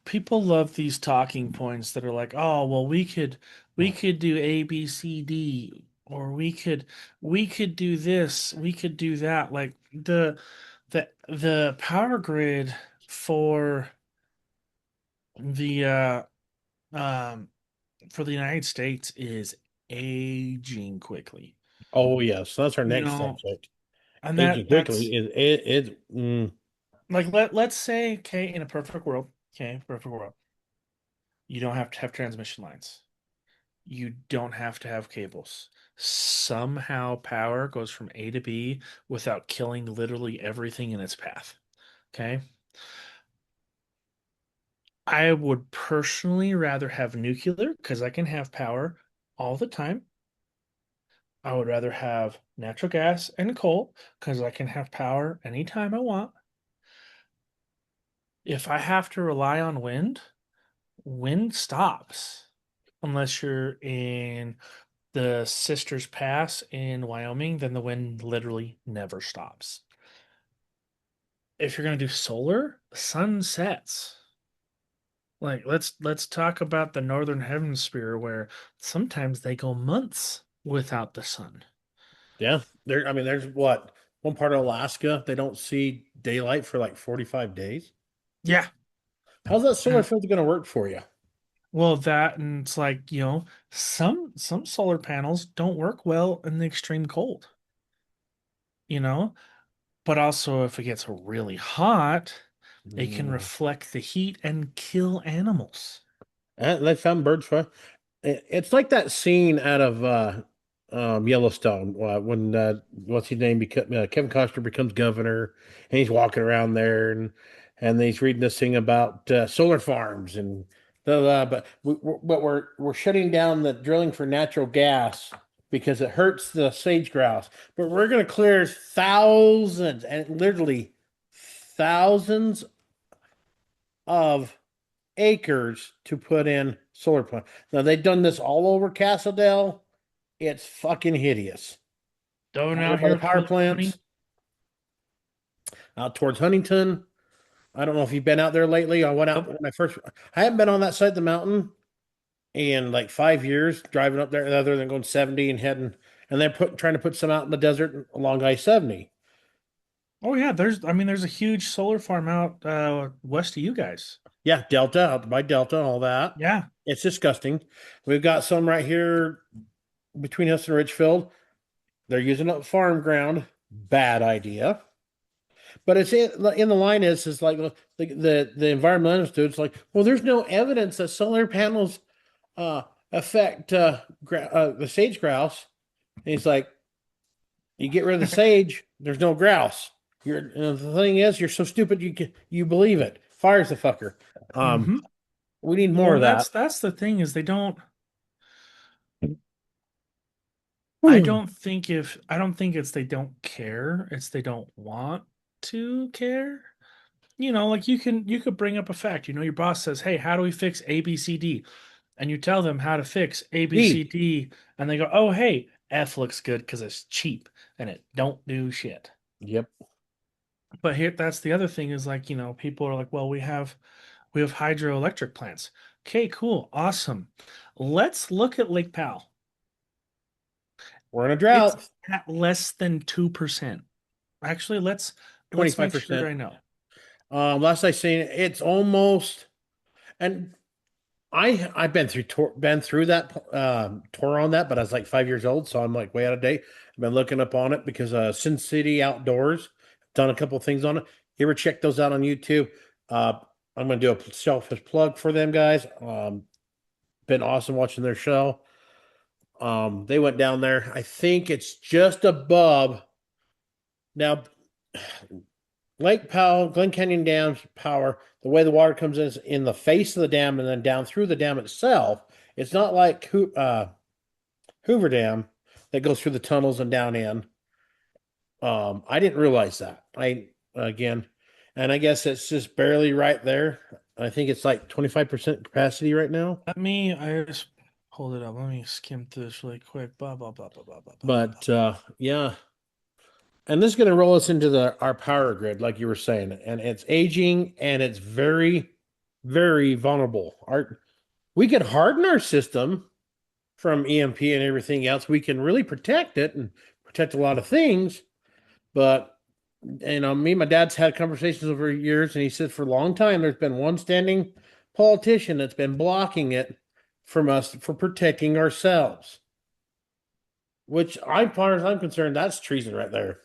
people love these talking points that are like, oh, well, we could do A, B, C, D, or we could do this, we could do that. Like the power grid for the um for the United States is aging quickly. Oh yes, that's our You next know, subject. and Aging quickly that's is like let's say, okay, in a perfect world, okay, perfect world, you don't have to have transmission lines. You don't have to have cables. Somehow power goes from A to B without killing literally everything in its path. Okay. I would personally rather have nuclear because I can have power all the time. I would rather have natural gas and coal because I can have power anytime I want. If I have to rely on wind, wind stops unless you're in the Sisters Pass in Wyoming, then the wind literally never stops. If you're gonna do solar, sun sets. Like let's talk about the northern hemisphere where sometimes they go months without the sun. yeah. There I mean there's what one part of Alaska they don't see daylight for like 45 days. Yeah. How's that solar And field going to work for you? well, that and it's like, some solar panels don't work well in the extreme cold, you know? But also if it gets really hot, it can Mm. reflect the heat and kill animals. They found birds for it's like that scene out of Yellowstone when what's his name Kevin Costner becomes governor and he's walking around there and he's reading this thing about solar farms and but we're shutting down the drilling for natural gas because it hurts the sage grouse. But we're going to clear thousands and literally thousands of acres to put in solar plant. Now they've done this all over Castledale. It's fucking hideous. Going Over out by the here power clearing. plants, out towards Huntington. I don't know if you've been out there lately. I went out Nope. when I first. I haven't been on that side of the mountain in like 5 years, driving up there, other than going 70 and heading. And they're trying to put some out in the desert along I-70. Oh yeah, there's a huge solar farm out west of you guys. Yeah, Delta, out by Delta, and all that. Yeah. It's disgusting. We've got some right here between us and Richfield. They're using up farm ground. Bad idea. But it's in the line is like the environmentalist dude's like, well, there's no evidence that solar panels uh, affect the sage grouse. And he's like, you get rid of the sage, there's no grouse. The thing is, you're so stupid you believe it. Fires the fucker. Um, Hmm. we need more Well, of that. that's the thing is Hmm. I don't think it's they don't care, it's they don't want to care. Like you could bring up a fact. Your boss says, "Hey, how do we fix A, B, C, D?" And you tell them how to fix A, B, C, D. D, and they go, "Oh, hey, F looks good because it's cheap and it don't do shit." Yep. But here, that's the other thing is like, people are like, "Well, we have hydroelectric plants." Okay, cool, awesome. Let's look at Lake Powell. We're in a It's drought. at less than 2%. Actually, let's make sure 25%. I know. Last I seen it, it's almost and I've been through that tour on that, but I was like 5 years old, so I'm like way out of date. I've been looking up on it because Sin City Outdoors done a couple of things on it. You ever check those out on YouTube? Uh, I'm gonna do a selfish plug for them guys. Been awesome watching their show. They went down there. I think it's just above now. Lake Powell, Glen Canyon Dam's power, the way the water comes in is in the face of the dam and then down through the dam itself. It's not like Hoover Dam that goes through the tunnels and down in. I didn't realize that. Again, and I guess it's just barely right there. I think it's like 25% capacity right now. I just hold it up. Let me skim through this really quick. Blah, blah, blah, blah, blah, blah, blah, blah, blah. But yeah, and this is going to roll us into the our power grid, like you were saying, and it's aging and it's very, very vulnerable. Our we could harden our system from EMP and everything else. We can really protect it and protect a lot of things. But me and my dad's had conversations over years, and he said for a long time there's been one standing politician that's been blocking it from us for protecting ourselves. Which, as far as I'm concerned, that's treason right there.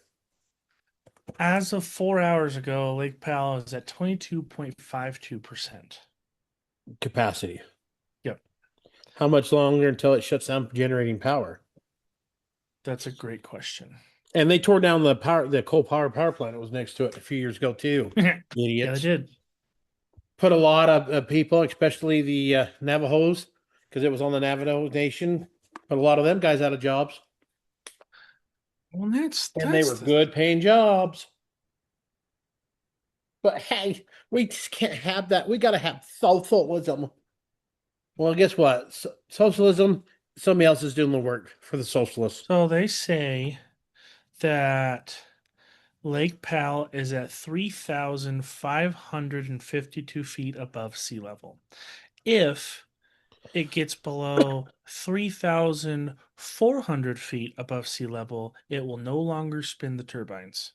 As of 4 hours ago, Lake Powell is at 22.52%. Capacity. Yep, How much longer until it shuts down generating power? that's a great question. And they tore down the coal power plant that was next to it a few years ago too. Yeah, they Idiots. did. Put a lot of people, especially the Navajos, because it was on the Navajo Nation. Put a lot of them guys out of jobs, Well, and they were that's the good paying jobs. But hey, we just can't have that. We got to have socialism. Well, guess what? Socialism. Somebody else is doing the work for the socialists. so they say that Lake Powell is at 3,552 feet above sea level. If it gets below 3,400 feet above sea level, it will no longer spin the turbines.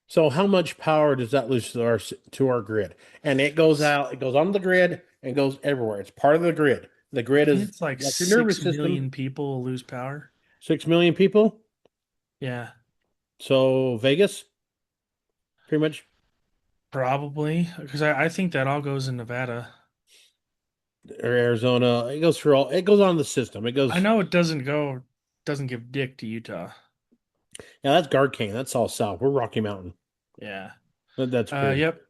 So, how much power does that lose to our grid? And it goes out. It goes on the grid and goes everywhere. It's part of the grid. The I grid think is it's like like your nervous 6 system. million people will lose power. 6 million people. Yeah, So Vegas, pretty much, probably. Because I think that all goes in Nevada. or Arizona. It goes through all. It goes on the system. It I goes. know it doesn't give dick to Utah. Yeah, that's Guard Cane. That's all south. We're Rocky Mountain. Yeah. That's crazy. Yep.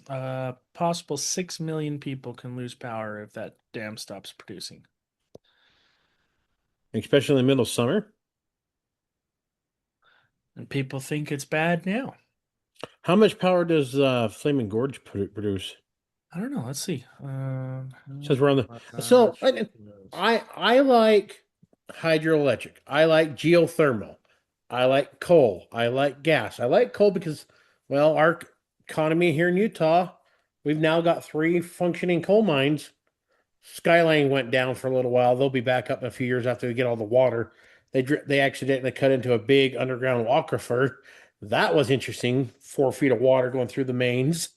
The possible 6 million people can lose power if that dam stops producing. Especially in the middle of summer. And people think it's bad now. How much power does Flaming Gorge produce? I don't know. Let's see. Says we're on the. So Much I like hydroelectric. I like geothermal. I like coal. I like gas. I like coal because, well, our economy here in Utah, we've now got three functioning coal mines. Skyline went down for a little while. They'll be back up in a few years after we get all the water. They accidentally cut into a big underground aquifer. That was interesting. 4 feet of water going through the mains.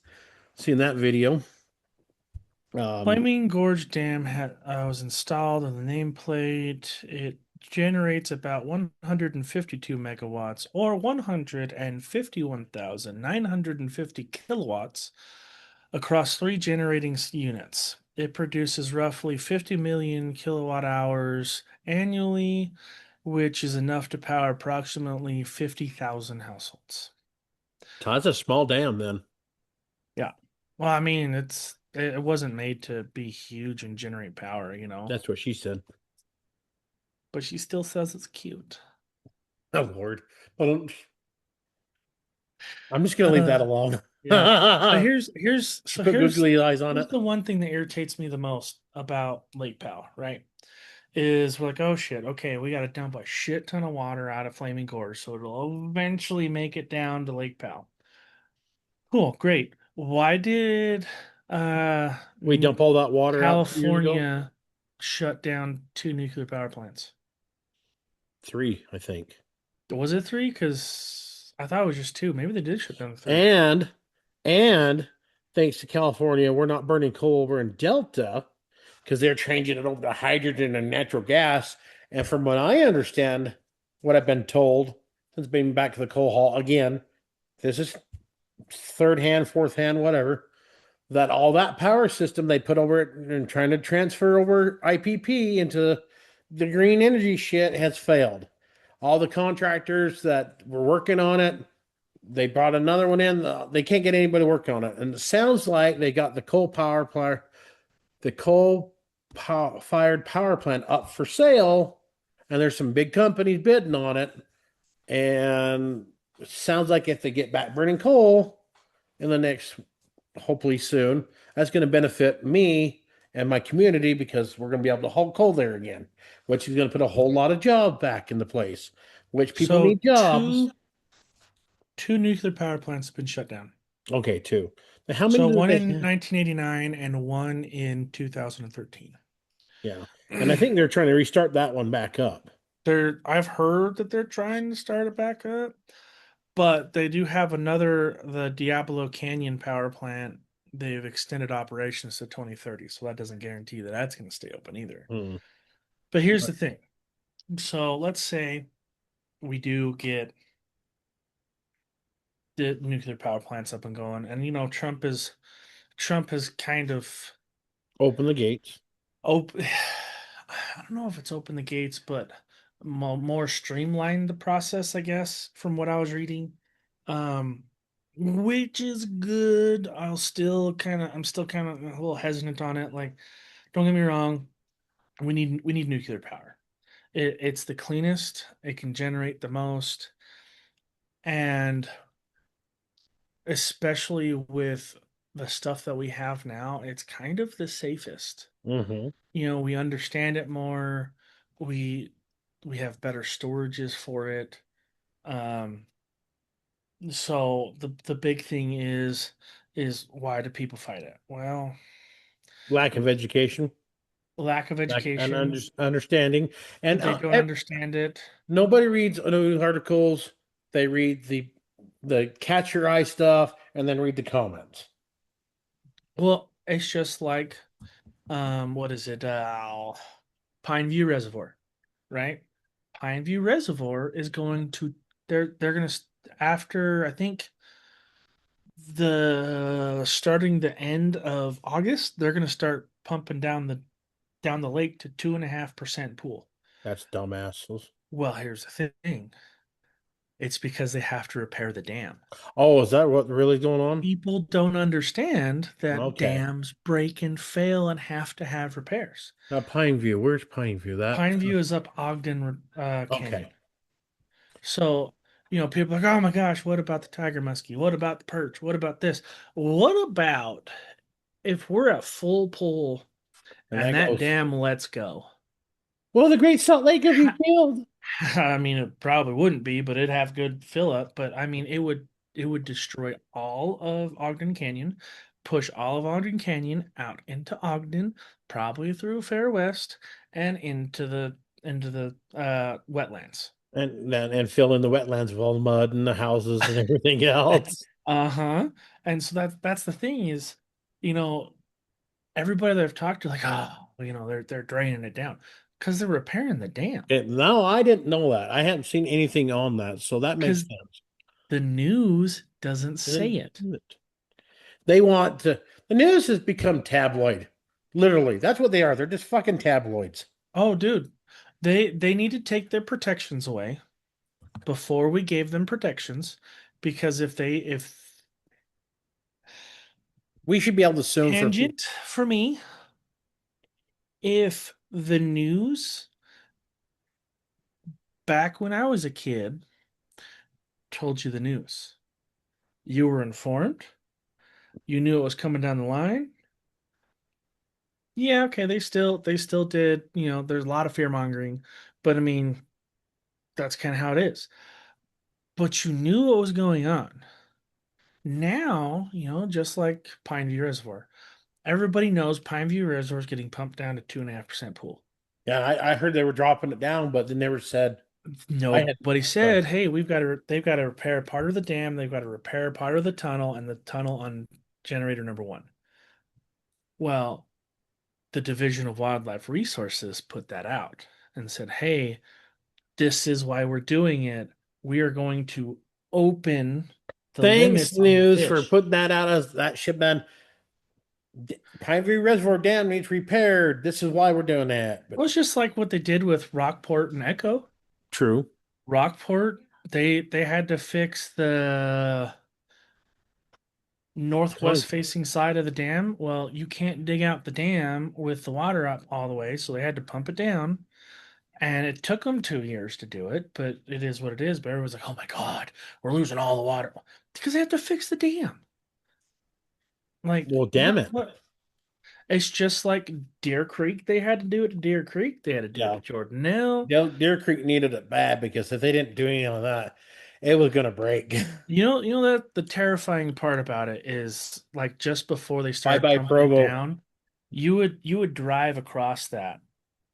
Seen that video. Flaming Gorge Dam was installed on the nameplate. It generates about 152 megawatts or 151,950 kilowatts across three generating units. It produces roughly 50 million kilowatt hours annually, which is enough to power approximately 50,000 households. That's a small dam then. Yeah. Well, I mean, it wasn't made to be huge and generate power, That's what she said. but she still says it's cute. Oh Lord. Well, I'm just gonna leave that Uh, alone. yeah. But here's here's She so put here's googly eyes on here's it. the one thing that irritates me the most about Lake Powell, right? Is we're like, oh shit, okay, we got to dump a shit ton of water out of Flaming Gorge, so it'll eventually make it down to Lake Powell. Cool, great. Why did uh We dump all that water out 2 years ago. California shut down two nuclear power plants? Three, I think. Was it three? Because I thought it was just two. Maybe they did shut down the third. And and thanks to California, we're not burning coal over in Delta because they're changing it over to hydrogen and natural gas. And from what I understand, what I've been told since being back to the coal hall again, this is third hand, fourth hand, whatever, that all that power system they put over it and trying to transfer over IPP into the green energy shit has failed. All the contractors that were working on it, they brought another one in. They can't get anybody to work on it. And it sounds like they got the coal fired power plant up for sale. And there's some big companies bidding on it. And it sounds like if they get back burning coal in the next, hopefully soon, that's going to benefit me and my community because we're going to be able to haul coal there again, which is going to put a whole lot of jobs back into place, which people So need jobs. two nuclear power plants have been shut down. Okay, two. Now, how many So do one they in have? 1989 and one in 2013. Yeah. And I think they're trying to restart that one back up. I've heard that they're trying to start it back up, but they do have the Diablo Canyon power plant. They've extended operations to 2030, so that doesn't guarantee that that's going to stay open either. Hmm. But here's the thing. So let's say we do get the nuclear power plants up and going, and Trump has kind of Open the gates. open. I don't know if it's opened the gates, but more streamlined the process, I guess, from what I was reading. Um, which is good. I'm still kind of a little hesitant on it. Like, don't get me wrong, we need nuclear power. It's the cleanest. It can generate the most, and especially with the stuff that we have now, it's kind of the safest. Hmm. We understand it more. We we have better storages for it. Um, so the big thing is why do people fight it? Well, Lack of education, lack of lack and education. understanding. And They don't understand it. nobody reads news articles. They read the catch your eye stuff and then read the comments. Well, it's just like what is it? Pine View Reservoir, right? Pine View Reservoir is going to they're going to after I think the starting the end of August, they're going to start pumping down the lake to 2.5% pool. That's dumbasses. Well, here's the thing. It's because they have to repair the dam. Oh, is that what really going on? People don't understand that Okay. dams break and fail and have to have repairs. Now Pine View. Where's Pine View? That Pine View is up Ogden okay. Canyon. So, people are like, oh my gosh, what about the tiger muskie? What about the perch? What about this? What about if we're at full pull And and that that goes. dam lets go? Well, the Great Salt Lake will be filled. I mean, it probably wouldn't be, but it'd have good fill up. But I mean, it would destroy all of Ogden Canyon, push all of Ogden Canyon out into Ogden, probably through Fair West and into the wetlands. And fill in the wetlands with all the mud and the houses and everything else. Uh-huh. And so that's the thing is, you know, everybody that I've talked to, like, oh, well, they're draining it down because they're repairing the dam. No, I didn't know that. I hadn't seen anything on that, so that makes Because sense. the news doesn't And then say it. they want to. The news has become tabloid. Literally, that's what they are. They're just fucking tabloids. Oh, dude, they need to take their protections away before we gave them protections, because if We should be able to sue them for. tangent for me, if the news back when I was a kid told you the news, you were informed, you knew it was coming down the line. Yeah, okay, they still did, there's a lot of fear mongering, but I mean, that's kind of how it is. But you knew what was going on. Now, just like Pine View Reservoir, everybody knows Pine View Reservoir is getting pumped down to 2.5% pool. Yeah, I heard they were dropping it down, but they never said. I had. Nobody said, "Hey, they've got to repair part of the dam, they've got to repair part of the tunnel, and the tunnel on generator number one." Well, the Division of Wildlife Resources put that out and said, "Hey, this is why we're doing it. We are going to open the Thanks, limits on the news, for fish." putting that out as that should have been. Pineview Reservoir Dam needs repaired. This is why we're doing that. But Well, it's just like what they did with Rockport and Echo. true. Rockport, they had to fix the northwest Con- facing side of the dam. Well, you can't dig out the dam with the water up all the way, so they had to pump it down. And it took them 2 years to do it, but it is what it is. But everyone's like, "Oh my God, we're losing all the water because they have to fix the dam." Like, Well, damn what? it. What? It's just like Deer Creek. They had to do it to Deer Creek. They had to do it Yeah. to Jordanelle. Deer Creek needed it bad because if they didn't do any of that, it was going to break. You know that the terrifying part about it is like just before they Bye started bye, throwing it Provo. down, you would drive across that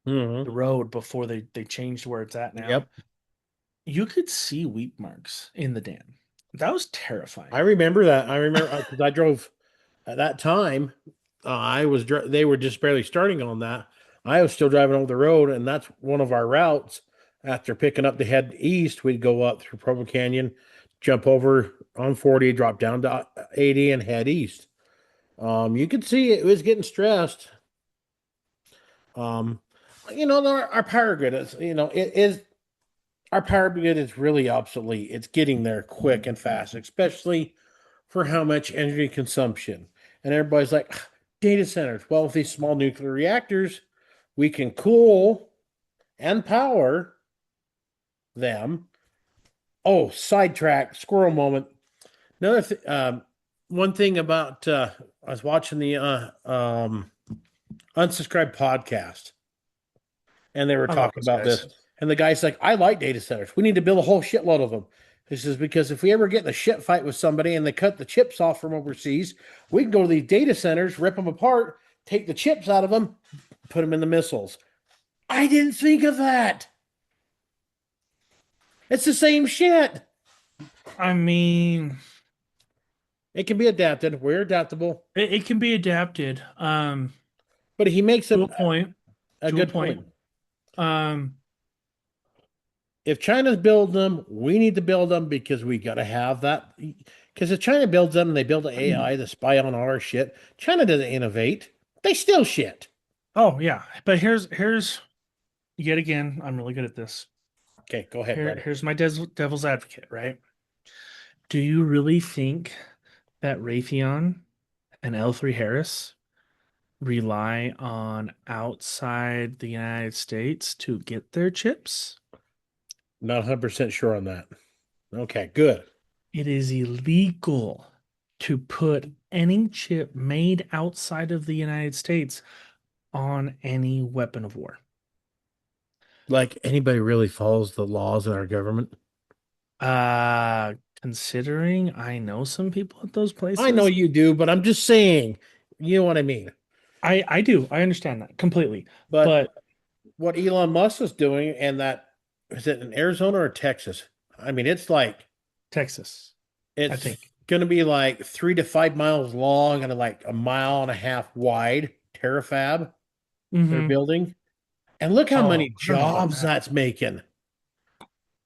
Hmm. the road before they changed where it's at now. Yep. You could see wheat marks in the dam. That was I terrifying. remember that. I remember because I drove at that time. They were just barely starting on that. I was still driving over the road, and that's one of our routes. After picking up to head east, we'd go up through Provo Canyon, jump over on 40, drop down to 80, and head east. You could see it was getting stressed. Um, our power grid is, it is our power grid is really obsolete. It's getting there quick and fast, especially for how much energy consumption. And everybody's like, "Ah, data centers." Well, with these small nuclear reactors, we can cool and power them. Oh, sidetrack, squirrel moment. One thing about I was watching the unsubscribed podcast, and they were I love talking those about guys. this. And the guy's like, "I like data centers. We need to build a whole shitload of them." He says, "Because if we ever get in a shit fight with somebody and they cut the chips off from overseas, we can go to these data centers, rip them apart, take the chips out of them, put them in the missiles." I didn't think of that. It's the same shit. I mean, It can be adapted. We're adaptable. it can be adapted. But he makes To a a, point. a To a good point. point. Um, If China's building them, we need to build them because we got to have that. Because if China builds them and they build an AI to spy on all our shit, China doesn't innovate. They steal shit. oh yeah. But here's yet again, I'm really good at this. Okay, go ahead, brother. Here's my devil's advocate, right? Do you really think that Raytheon and L3 Harris rely on outside the United States to get their chips? Not 100% sure on that. Okay, good. It is illegal to put any chip made outside of the United States on any weapon of war. Like anybody really follows the laws in our government? Considering I know some people at those I know places, you do, but I'm just saying, you know what I mean. I do. I understand that completely. But But what Elon Musk is doing, and that is it in Arizona or Texas? I mean, Texas, I it's think. going to be like 3 to 5 miles long and like a mile and a half wide. Terrafab they're Hmm. building, and look how Oh, many I don't know about jobs that. that's making.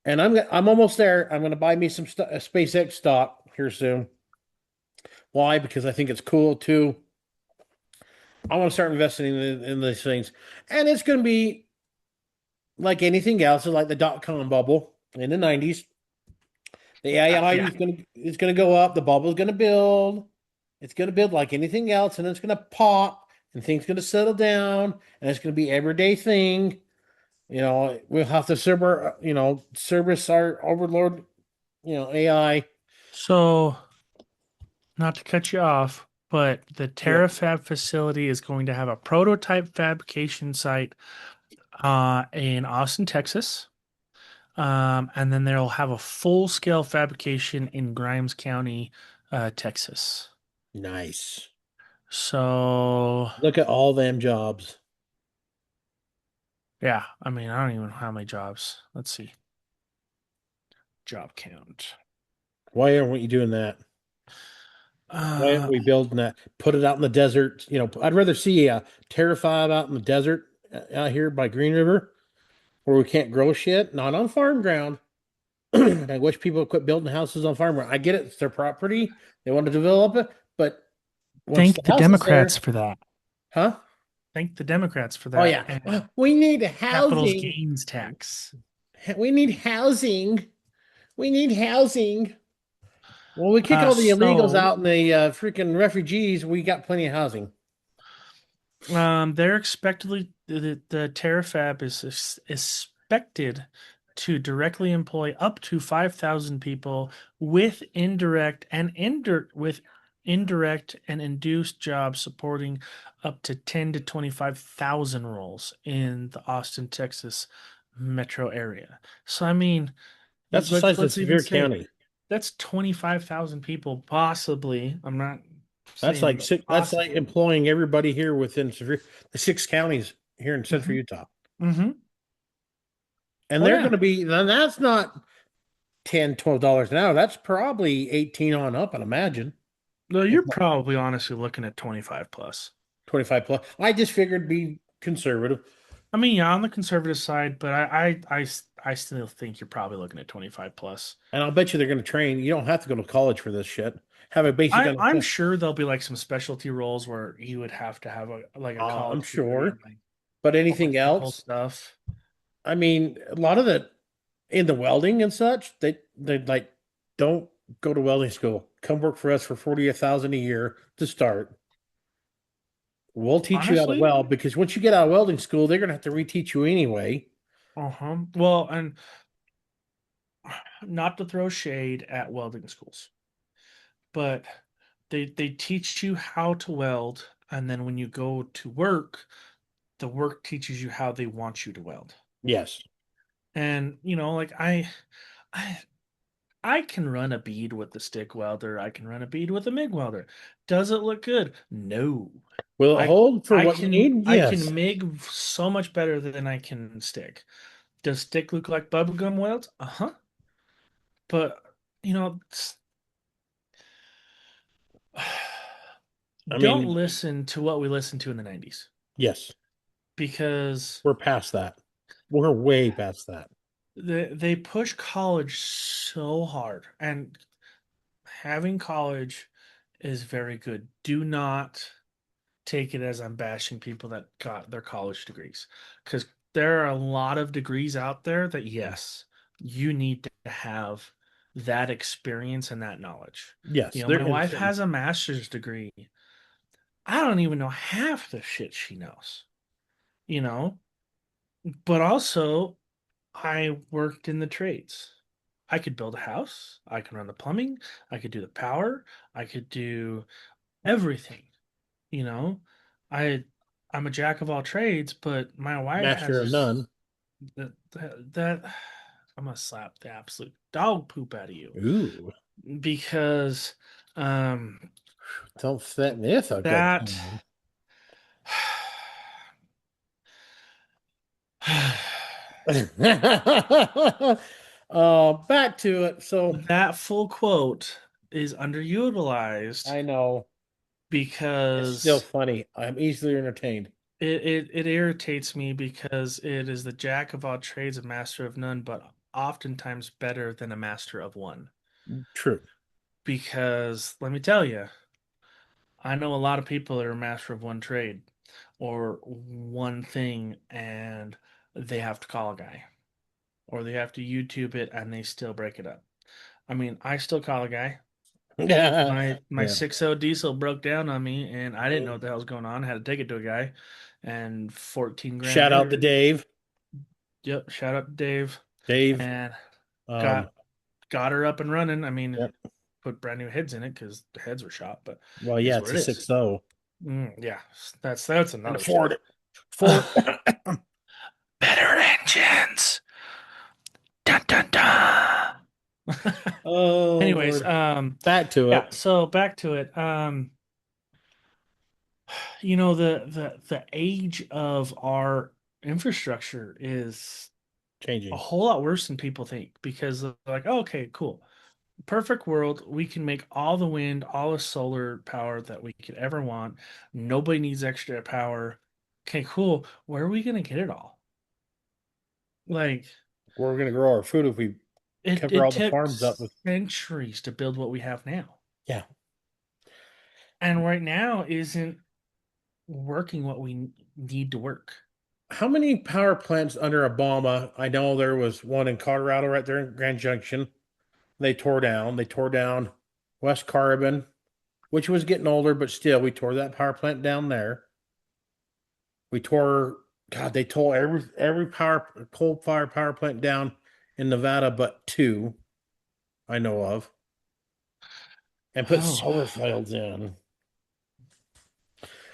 And I'm almost there. I'm going to buy me some SpaceX stock here soon. Why? Because I think it's cool too. I want to start investing in these things, and it's going to be like anything else, like the dot-com bubble in the '90s. The AI Yeah. is gonna go up. The bubble's gonna build. It's gonna build like anything else, and it's gonna pop, and things gonna settle down, and it's gonna be everyday thing. We'll have to service our overlord, AI. So, not to cut you off, but the Yeah, Terrafab facility is going to have a prototype fabrication site in Austin, Texas. And then they'll have a full-scale fabrication in Grimes County, Texas. nice. So, Look at all them jobs. yeah, I mean, I don't even know how many jobs. Let's see. Job count. Why aren't you doing that? Why aren't Uh, we building that? Put it out in the desert. I'd rather see a Terrified out in the desert out here by Green River where we can't grow shit, not on farm ground. And I wish people would quit building houses on farm ground. I get it, it's their property. They want to develop it, but once the thank the house is Democrats there, for that. huh? Thank the Democrats for Oh that. yeah. And We need capital's housing. gains tax. We need housing. We need housing. Well, we kick Uh, all the illegals so out and the freaking refugees. We got plenty of housing. They're expectedly the Terrafab is expected to directly employ up to 5,000 people with indirect and induced jobs supporting up to 10 to 25,000 roles in the Austin, Texas metro area. So I mean, That's the size of let's even Sevier say County. that's 25,000 people possibly. I'm not That's saying like but six, that's like possibly. employing everybody here within the 6 counties here in central Hmm. Utah. Hmm. And Oh they're yeah. going to be, and that's not $10, $12 an hour. That's probably 18 on up, I'd imagine. No, If you're not probably honestly looking at 25 plus. 25 plus. I just figured be conservative. I mean, yeah, on the conservative side, but I still think you're probably looking at 25 plus. And I'll bet you they're going to train. You don't have to go to college for this shit. Have a basic I'm understanding. sure there'll be like some specialty roles where you would have to have a I'm college degree sure. and like But more anything technical else, stuff. I mean, a lot of the in the welding and such, they like don't go to welding school. Come work for us for 40,000 a year to start. We'll teach you how to Honestly, weld because once you get out of welding school, they're gonna have to reteach you anyway. uh-huh. Well, and not to throw shade at welding schools, but they teach you how to weld, and then when you go to work, the work teaches you how they want you to weld. Yes. And like I I can run a bead with the stick welder. I can run a bead with a MIG welder. Does it look good? No. Will it I hold for I what you can need? I Yes. can MIG so much better than I can stick. Does stick look like bubblegum welds? Uh-huh. But you know, I don't mean, listen to what we listened to in the 90s yes, because we're past that. We're way past that. they push college so hard, and having college is very good. Do not take it as I'm bashing people that got their college degrees, because there are a lot of degrees out there that, yes, you need to have that experience and that knowledge. Yes, they're My wife insane. has a master's degree. I don't even know half the shit she knows, you know, but also I worked in the trades. I could build a house, I can run the plumbing, I could do the power, I could do everything. You know, I I'm a jack of all trades, but my wife Master has of this none. that I'm gonna slap the absolute dog poop out of you Ooh, because don't set this a good that time. Back to it. So that full quote is underutilized I know it's still because funny. I'm easily entertained. it irritates me because it is the jack of all trades, a master of none, but oftentimes better than a master of one. True. Because let me tell you, I know a lot of people that are master of one trade or one thing, and they have to call a guy or they have to YouTube it and they still break it up. I mean, I still call a guy. Yeah. My Yeah. 6.0 diesel broke down on me and I didn't know what the hell was going on. I had to take it to a guy, and 14 grand Shout out to later, Dave. yep, shout out to Dave, Dave. and Um, got got her up and running. I mean, yep. put brand new heads in it because the heads were shot, but Well, it yeah, is it's what a it is. 6.0. Yeah, that's And another afford story. it. Ford. Better engines. Dun dun dun. Oh Anyways, Lord. Back to yeah. it. So back to it. The age of our infrastructure is a Changing. whole lot worse than people think because they're like, oh, okay, cool, perfect world. We can make all the wind, all the solar power that we could ever want. Nobody needs extra power. Okay, cool. Where are we gonna get it all? Like, We're gonna grow our food if we it cover it all the took farms up with centuries to build what we have now. yeah. And right now isn't working what we need to work. How many power plants under Obama? I know there was one in Colorado right there in Grand Junction. They tore down. They tore down West Carbon, which was getting older, but still we tore that power plant down there. We tore, God, they tore every coal fire power plant down in Nevada but two I know of, and put Oh, solar fields in.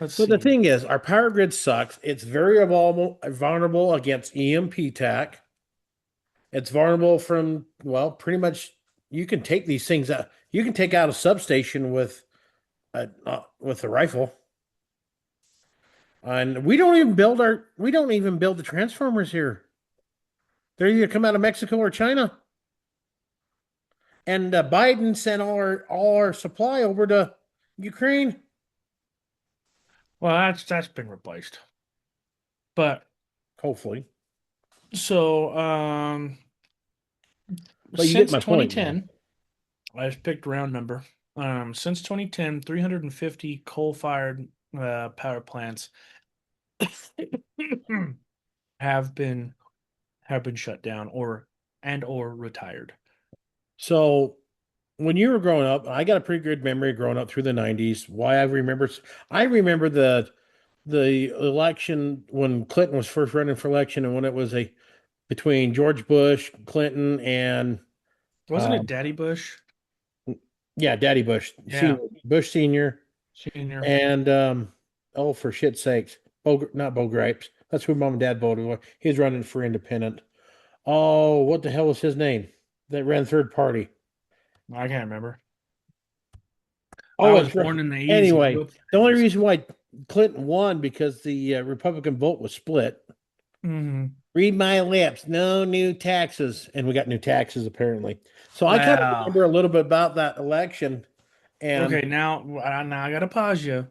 let's But the see. thing is, our power grid sucks. It's very vulnerable against EMP attack. It's vulnerable from, well, pretty much you can take these things out. You can take out a substation with a rifle. And we don't even build the transformers here. They're either come out of Mexico or China. And Biden sent all our supply over to Ukraine. Well, that's been replaced. But Hopefully. so But you get since my point, man. 2010, I just picked a round number. Since 2010, 350 coal-fired power plants have been shut down or retired. So when you were growing up, I got a pretty good memory growing up through the 90s. I remember the election when Clinton was first running for election and when it was a between George Bush, Clinton, and Wasn't it um, Daddy Bush? yeah, Daddy Bush, Yeah, Bush Senior, Senior. and oh, for shit's sakes, not Bo Gripes. That's who Mom and Dad voted for. He was running for independent. Oh, what the hell was his name that ran third party? I can't remember. I Oh, was it's born in the 80s and grew anyway. up in The the only 90s. reason why Clinton won because the Republican vote was split. Hmm. Read my lips. No new taxes, and we got new taxes apparently. So I kind of Well, remember a little bit about that election. And okay, now I gotta pause you.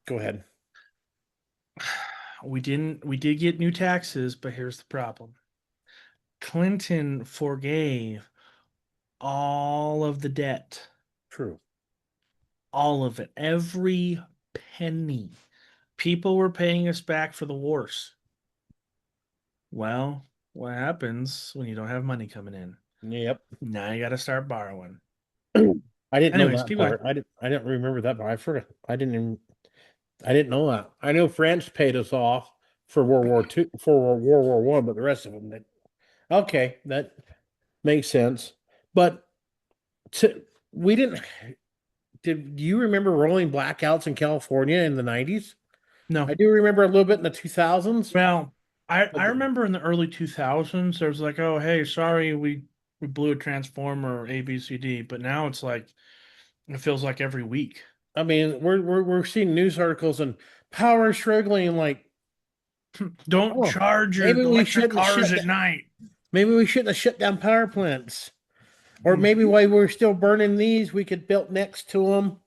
go ahead. We did get new taxes, but here's the problem. Clinton forgave all of the debt, True. all of it, every penny. People were paying us back for the wars. Well, what happens when you don't have money coming in? Yep. Now you got to start borrowing. I didn't know Anyways, that keep going. part. I didn't remember that part. I forgot. I didn't know that. I know France paid us off for World War Two, for World War One, but the rest of them did. Okay, that makes sense. But to, we didn't. Did you remember rolling blackouts in California in the 90s? I No. do remember a little bit in the 2000s. Well, I But remember in the early 2000s, there was like, oh, hey, sorry, we blew a transformer A, B, C, D. But now it's like, it feels like every week. I mean, we're seeing news articles and power struggling. Like, Don't oh, charge your maybe we electric shouldn't cars shut. at night. Maybe we shouldn't have shut down power plants. Or Mm. maybe while we're still burning these, we could build next to them.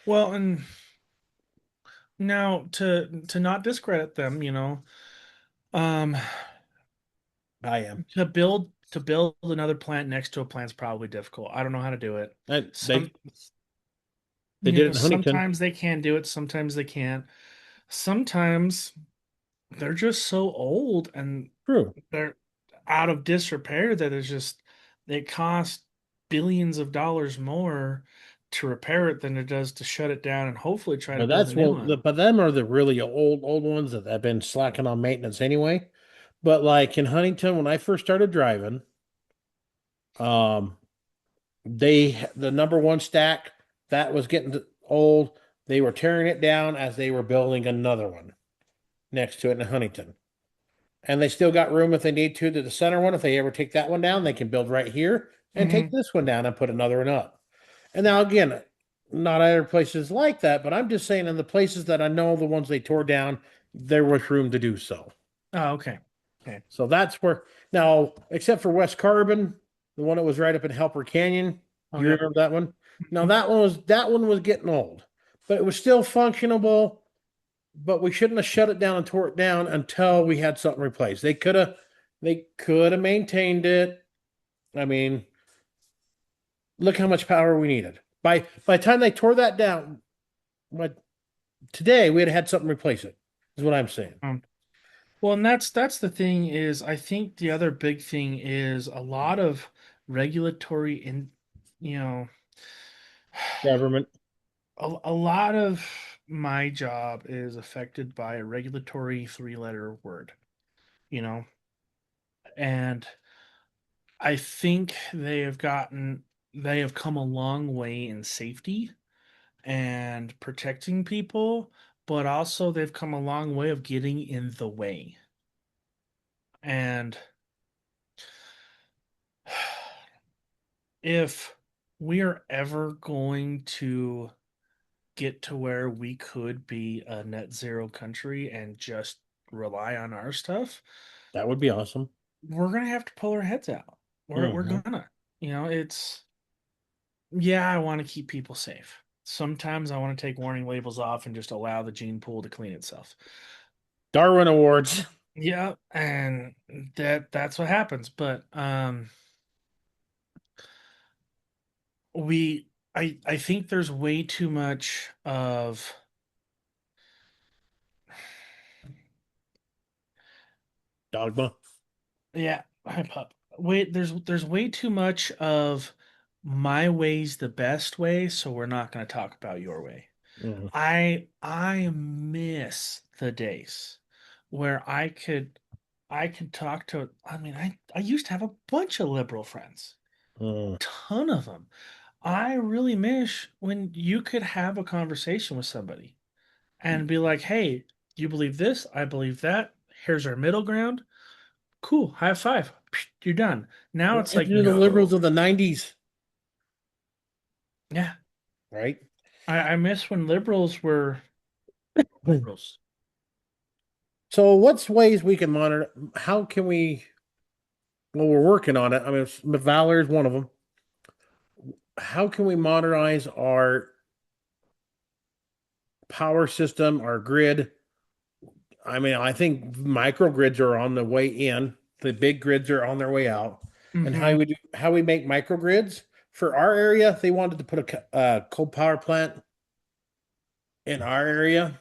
Well, and now to not discredit them, um, I am. to build another plant next to a plant's probably difficult. I don't know how to do it. And Some, they did it in Huntington. sometimes they can do it, sometimes they can't. Sometimes they're just so old and True. they're out of disrepair that it costs billions of dollars more to repair it than it does to shut it down and hopefully try to But build a that's new one. one. But them are the really old ones that have been slacking on maintenance anyway. But like in Huntington, when I first started driving, um, the number one stack that was getting old. They were tearing it down as they were building another one next to it in Huntington. And they still got room if they need to the center one. If they ever take that one down, they can build right here and take Hmm. this one down and put another one up. And now again, not other places like that, but I'm just saying in the places that I know the ones they tore down, there was room to do so. Oh, okay. Okay. So that's where now, except for West Carbon, the one that was right up in Helper Canyon. Oh, You yep. remember that one? Now that one was getting old, but it was still functionable. But we shouldn't have shut it down and tore it down until we had something replaced. They could have maintained it. I mean, look how much power we needed. By the time they tore that down, but today we had had something replace it. Is what I'm saying. Um, well, and that's the thing is I think the other big thing is a lot of regulatory in you know Government. a lot of my job is affected by a regulatory three-letter word, you know, and I think they have come a long way in safety and protecting people, but also they've come a long way of getting in the way. And if we are ever going to get to where we could be a net zero country and just rely on our stuff, That would be awesome. we're gonna have to pull our heads out. We're Hmm. gonna, it's yeah, I want to keep people safe. Sometimes I want to take warning labels off and just allow the gene pool to clean itself. Darwin Awards. Yeah, and that's what happens. But we I think there's way too much of Dogma. yeah, hi pup. Wait, there's way too much of my way's the best way, so we're not going to talk about your way. Mm, I miss the days where I could talk to I used to have a bunch of liberal friends, mm. ton of them. I really miss when you could have a conversation with somebody and be like, "Hey, you believe this? I believe that. Here's our middle ground. Cool, high five. You're done." Now What it's happened like, to the liberals no. of the 90s, Yeah, right? I miss when liberals were Hmm. liberals. So, what's ways we can monitor? How can we? Well, we're working on it. I mean, Valor is one of them. How can we modernize our power system, our grid? I mean, I think microgrids are on the way in. The big grids are on their way out. And Hmm. how we make microgrids for our area? They wanted to put a coal power plant in our area,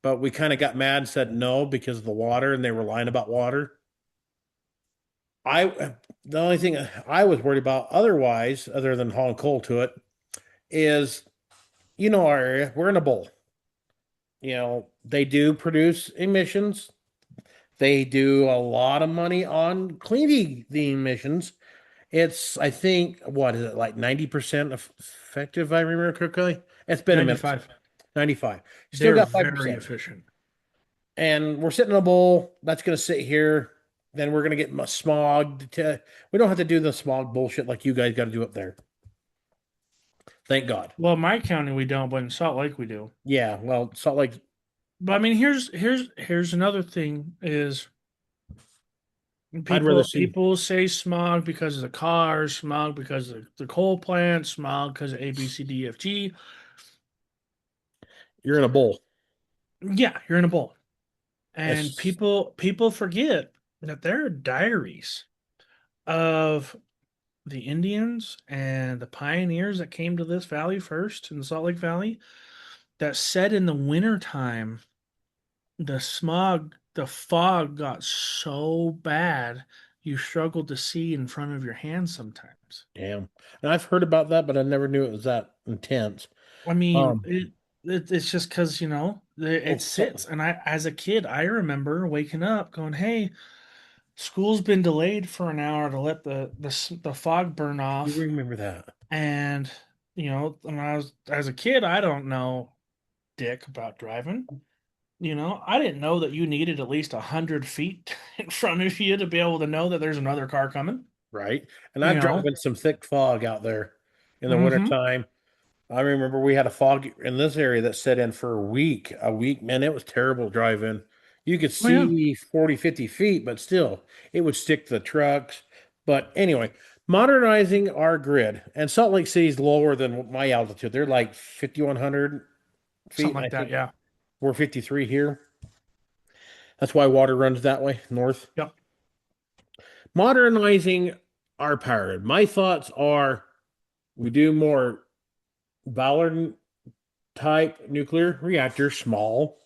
but we kind of got mad and said no because of the water, and they were lying about water. The only thing I was worried about otherwise, other than hauling coal to it, is our area. We're in a bowl. They do produce emissions. They do a lot of money on cleaning the emissions. It's, I think, what is it, like 90% effective, if I remember correctly? It's been a minute. 95. 95. Still They're got very 5%. efficient. And we're sitting in a bowl that's going to sit here. Then we're going to get smog. We don't have to do the smog bullshit like you guys got to do up there. Thank God. Well, my county we don't, but in Salt Lake we do. Yeah, well, Salt Lake, But I mean, here's another thing is I'd rather see people say smog because of the cars, smog because of the coal plant, smog because of A, B, C, D, F, G. you're in a bowl. Yeah, you're in a bowl. And It's people forget that there are diaries of the Indians and the pioneers that came to this valley first in the Salt Lake Valley that said in the wintertime the fog got so bad you struggled to see in front of your hands sometimes. damn. And I've heard about that, but I never knew it was that intense. I mean, Um, it's just because well, it sits, and I as a kid I remember waking up going, "Hey, school's been delayed for an hour to let the fog burn you off," remember that, and when I was as a kid I don't know dick about driving. I didn't know that you needed at least 100 feet in front of you to be able to know that there's another car coming. right? And You I've driven know. in some thick fog out there in the Mm-hmm. wintertime. I remember we had a fog in this area that set in for a week. A week, man, it was terrible driving. You could Oh yeah, see 40, 50 feet, but still, it would stick to the trucks. But anyway, modernizing our grid. And Salt Lake City's lower than my altitude. They're like 5,100 feet, something and I like that. think Yeah. we're 53 here. That's why water runs that way, north. Yep. Modernizing our power. My thoughts are we do more Valor type nuclear reactors, small.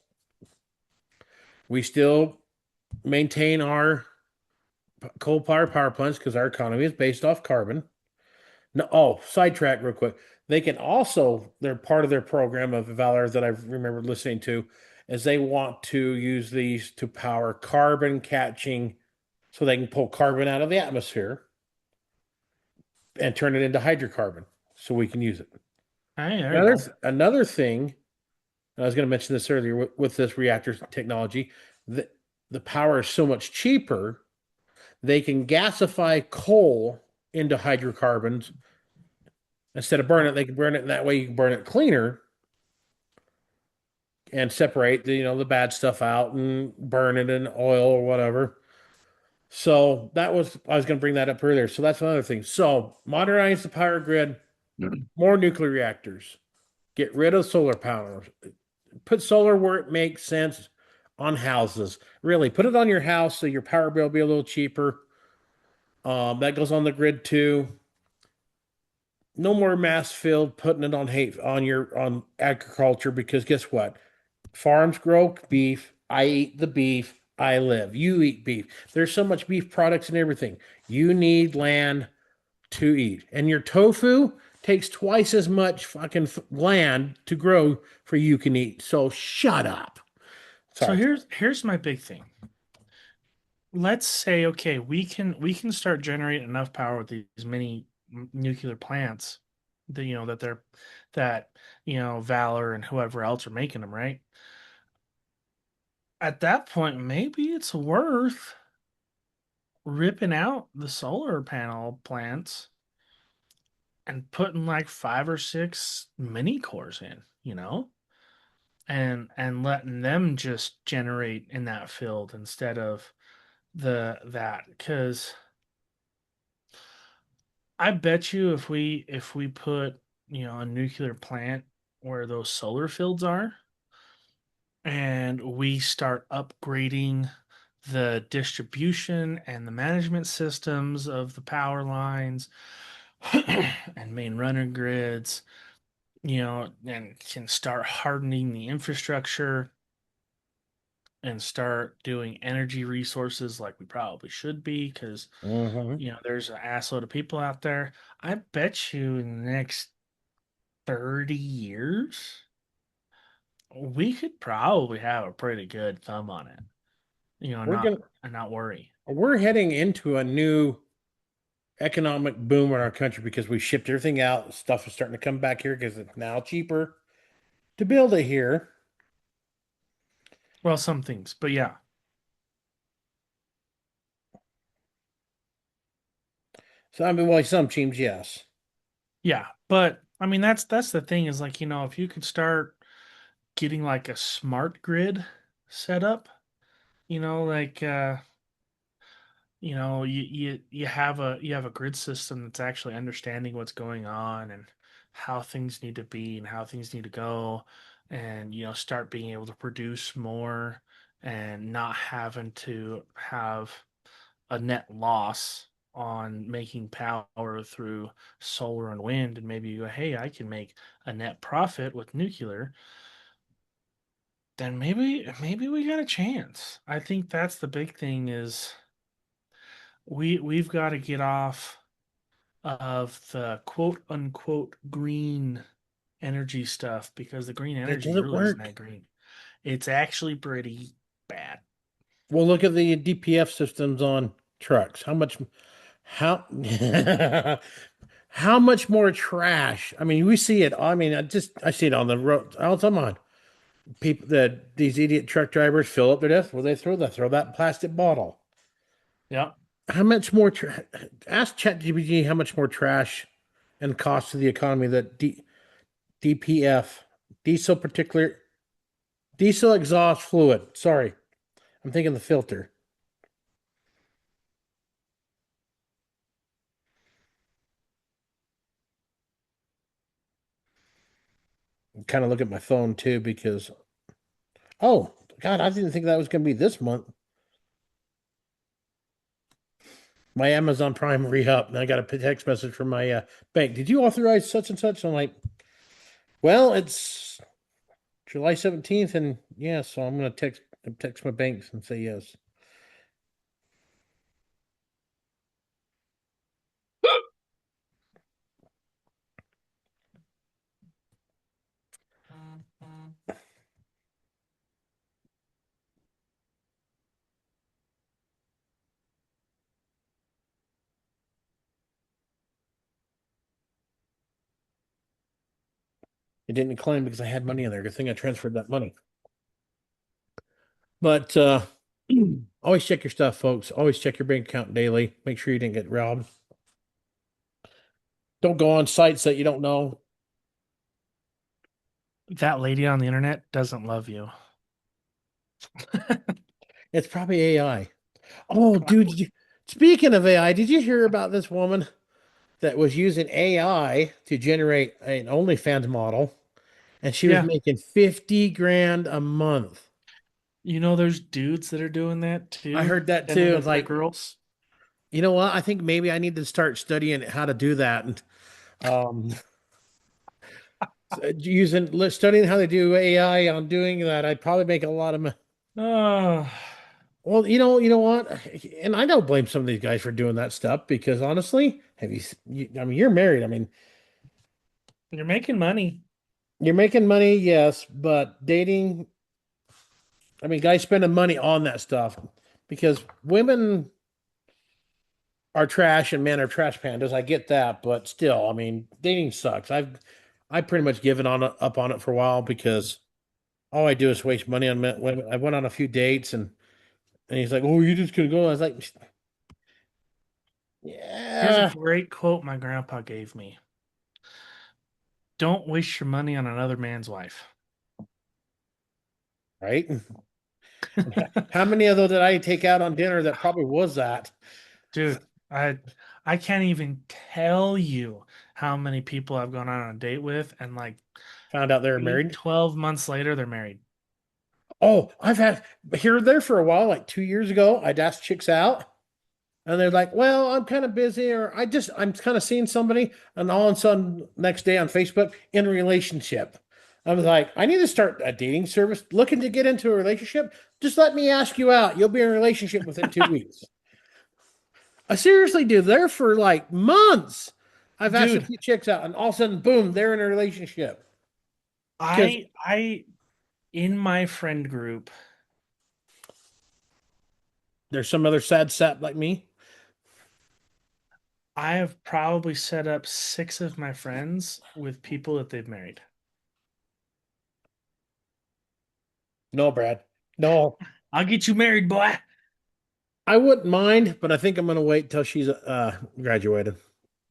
We still maintain our coal power plants because our economy is based off carbon. No, oh, sidetrack real quick. They can also, they're part of their program of Valor that I remember listening to, is they want to use these to power carbon catching so they can pull carbon out of the atmosphere and turn it into hydrocarbon so we can use it. Hey, there you go. Another thing, I was going to mention this earlier with this reactor technology, the power is so much cheaper, they can gasify coal into hydrocarbons. Instead of burning it, they can burn it, and that way you can burn it cleaner and separate the bad stuff out and burn it in oil or whatever. So that was I was going to bring that up earlier. So that's another thing. So modernize the power grid, more nuclear reactors, get rid of solar power, put solar where it makes sense on houses. Really, put it on your house so your power bill will be a little cheaper. That goes on the grid too. No more mass field putting it on hate on agriculture because guess what? Farms grow beef. I eat the beef. I live. You eat beef. There's so much beef products and everything. You need land to eat. And your tofu takes twice as much fucking land to grow for you can eat. So shut up. So Sorry. here's my big thing. Let's say, okay, we can start generating enough power with these mini nuclear plants that Valor and whoever else are making them, right? At that point, maybe it's worth ripping out the solar panel plants and putting like 5 or 6 mini cores in, and letting them just generate in that field instead of that because I bet you if we put a nuclear plant where those solar fields are and we start upgrading the distribution and the management systems of the power lines and main runner grids, and can start hardening the infrastructure and start doing energy resources like we probably should be because Mm-hmm. there's an assload of people out there. I bet you in the next 30 years we could probably have a pretty good thumb on it. We're Not gonna and not worry. we're heading into a new economic boom in our country because we shipped everything out. Stuff is starting to come back here because it's now cheaper to build it here. Well, some things, but yeah. So I mean, well, some teams, yes. Yeah, but I mean that's the thing is like, if you could start getting like a smart grid set up, like you have a grid system that's actually understanding what's going on and how things need to be and how things need to go, and start being able to produce more and not having to have a net loss on making power through solar and wind, and maybe you go, hey, I can make a net profit with nuclear. Then maybe we got a chance. I think that's the big thing is we've got to get off of the quote unquote green energy stuff because the green It energy doesn't really isn't work. that green. It's actually pretty bad. Well, look at the DPF systems on trucks. How how much more trash? I mean, we see it. I mean, I see it on the road all the time. On people that these idiot truck drivers fill up their death. Where they throw that plastic bottle. Yeah. How much more? Ask ChatGPT how much more trash and cost to the economy that DPF diesel particular diesel exhaust fluid. Sorry, I'm thinking the filter. Kind of look at my phone too because oh God, I didn't think that was going to be this month. My Amazon Prime re-up, and I got a text message from my bank. Did you authorize such and such? I'm like, well, it's July 17th, and yeah, so I'm going to text my banks and say yes. It didn't claim because I had money in there. Good thing I transferred that money. But always check your stuff, folks. Always check your bank account daily. Make sure you didn't get robbed. Don't go on sites that you don't know. That lady on the internet doesn't love you. It's probably AI. Oh, dude, speaking of AI, did you hear about this woman that was using AI to generate an OnlyFans model, and she was Yeah. making 50 grand a month? You know, there's dudes that are doing that I too, heard that pretending too. that It's they're like, girls. you know what? I think maybe I need to start studying how to do that and um studying how they do AI on doing that. I'd probably make a lot of money. Oh, Well, you know what? And I don't blame some of these guys for doing that stuff because honestly, I mean, you're married. I mean, you're making money. you're making money, yes, but dating, I mean, guys spending money on that stuff because women are trash and men are trash pandas. I get that, but still, I mean, dating sucks. I pretty much given up on it for a while because all I do is waste money on women. I went on a few dates and he's like, "Oh, you just gonna go?" I was like, Here's a "Yeah, great quote my grandpa gave me. Don't waste your money on another man's wife. right." How many of those did I take out on dinner that probably was that? Dude, I can't even tell you how many people I've gone on a date with and like Found out they were eight, married. 12 months later they're married. Oh, I've had here there for a while, like 2 years ago. I'd ask chicks out, and they're like, "Well, I'm kind of busy, or I'm kind of seeing somebody," and all of a sudden, next day on Facebook, in a relationship. I was like, I need to start a dating service. Looking to get into a relationship? Just let me ask you out. You'll be in a relationship within 2 weeks. I seriously do. There for like months. I've asked a Dude, few chicks out, and all of a sudden, boom, they're in a relationship. Because I in my friend group, there's some other sad sap like me. I have probably set up six of my friends with people that they've married. No, Brad. No, I'll get you married, boy. I wouldn't mind, but I think I'm gonna wait till she's graduated.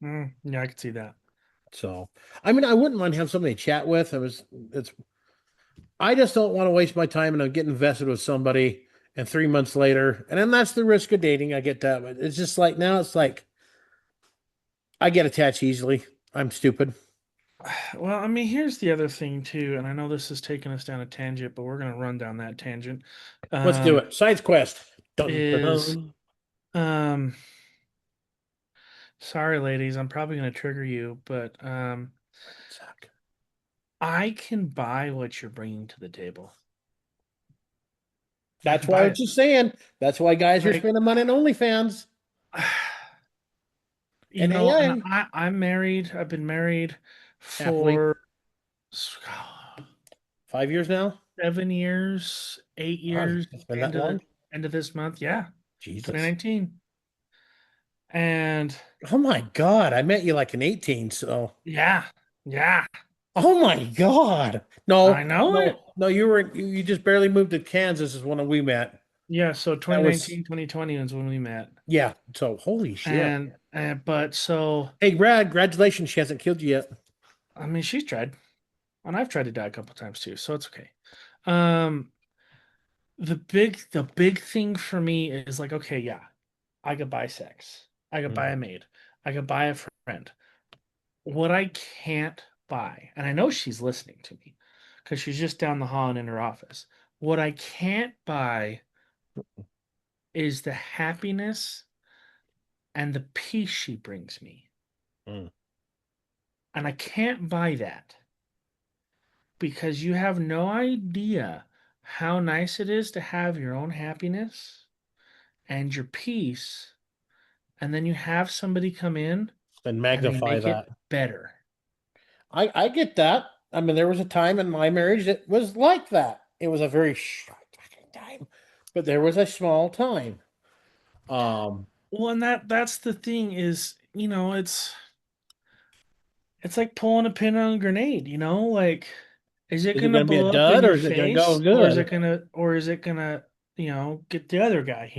Yeah, I could see that. So, I mean, I wouldn't mind having somebody to chat with. It's, I just don't want to waste my time and I get invested with somebody and 3 months later, and then that's the risk of dating. I get that, but it's just like now it's like I get attached easily. I'm stupid. Well, I mean, here's the other thing too, and I know this is taking us down a tangent, but we're gonna run down that tangent. Let's do Um, it. Science quest. Dun, dun, is dun. um, sorry, ladies, I'm probably gonna trigger you, but Suck. I can buy what you're bringing to the table. I That's can why I buy was it. just saying. That's why guys are Like, spending money on OnlyFans you and know, and AI. I'm married. I've been married Halfly for 5 years now. 7 years, eight Wow, years, it's been that end of long. the end of this month. Yeah, Jesus. 2019. And Oh my God. I met you like an 18. So, yeah, yeah, oh my God. I No, know it. no, you just barely moved to Kansas is when we met. Yeah, so That was, 2019, 2020 is when we met. yeah. So, holy shit. But so, Hey, Brad, congratulations. She hasn't killed you yet. I mean, she's tried, and I've tried to die a couple times too, so it's okay. Um, the big thing for me is like, okay, yeah, I could buy sex, I could buy Mm, a maid, I could buy a friend. What I can't buy, and I know she's listening to me because she's just down the hall and in her office. What I can't buy is the happiness and the peace she brings me. mm. And I can't buy that because you have no idea how nice it is to have your own happiness and your peace, and then you have somebody come in And and they magnify make it that. better. I get that. I mean, there was a time in my marriage that was like that. It was a very short fucking time, but there was a small time. Um, Well, and that's the thing is, it's it's like pulling a pin on a grenade, Like, is it Is it gonna going to be a blow up in dud or your is it going to go face, or is good? it gonna, get the other guy?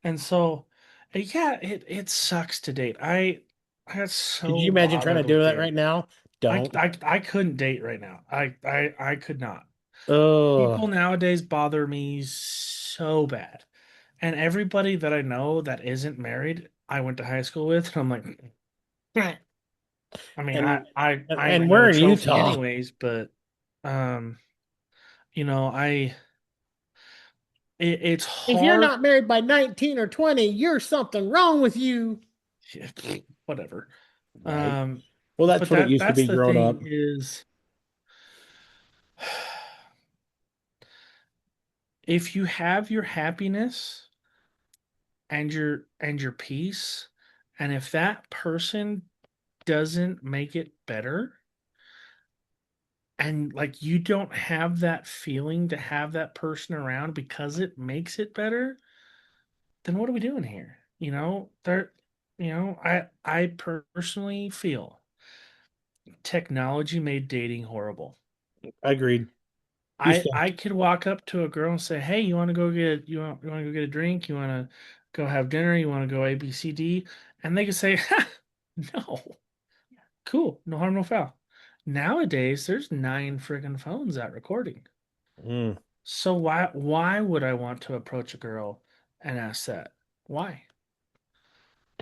And so, yeah, it sucks to date. I got Could so you imagine trying to bothered do with that dating. right now? Don't. I couldn't date right now. I could not. Oh, People nowadays bother me so bad. And everybody that I know that isn't married, I went to high school with, and I'm like, I mean, and I ain't and no we're in trophy Utah. anyways, but um, I it's If you're hard. not married by 19 or 20, you're something wrong with you. Whatever. Right. Um, Well, that's but what it used to that's be the growing thing up. is, if you have your happiness and your peace, and if that person doesn't make it better, and like you don't have that feeling to have that person around because it makes it better, then what are we doing here? There, I personally feel technology made dating horrible. I agreed. You I suck. could walk up to a girl and say, "Hey, you want to go get a drink? You want to go have dinner? You want to go ABCD?" And they could say, ha, "No, cool, no harm, no foul." Nowadays, there's 9 friggin' phones out recording. Mm. So why would I want to approach a girl and ask that? Why?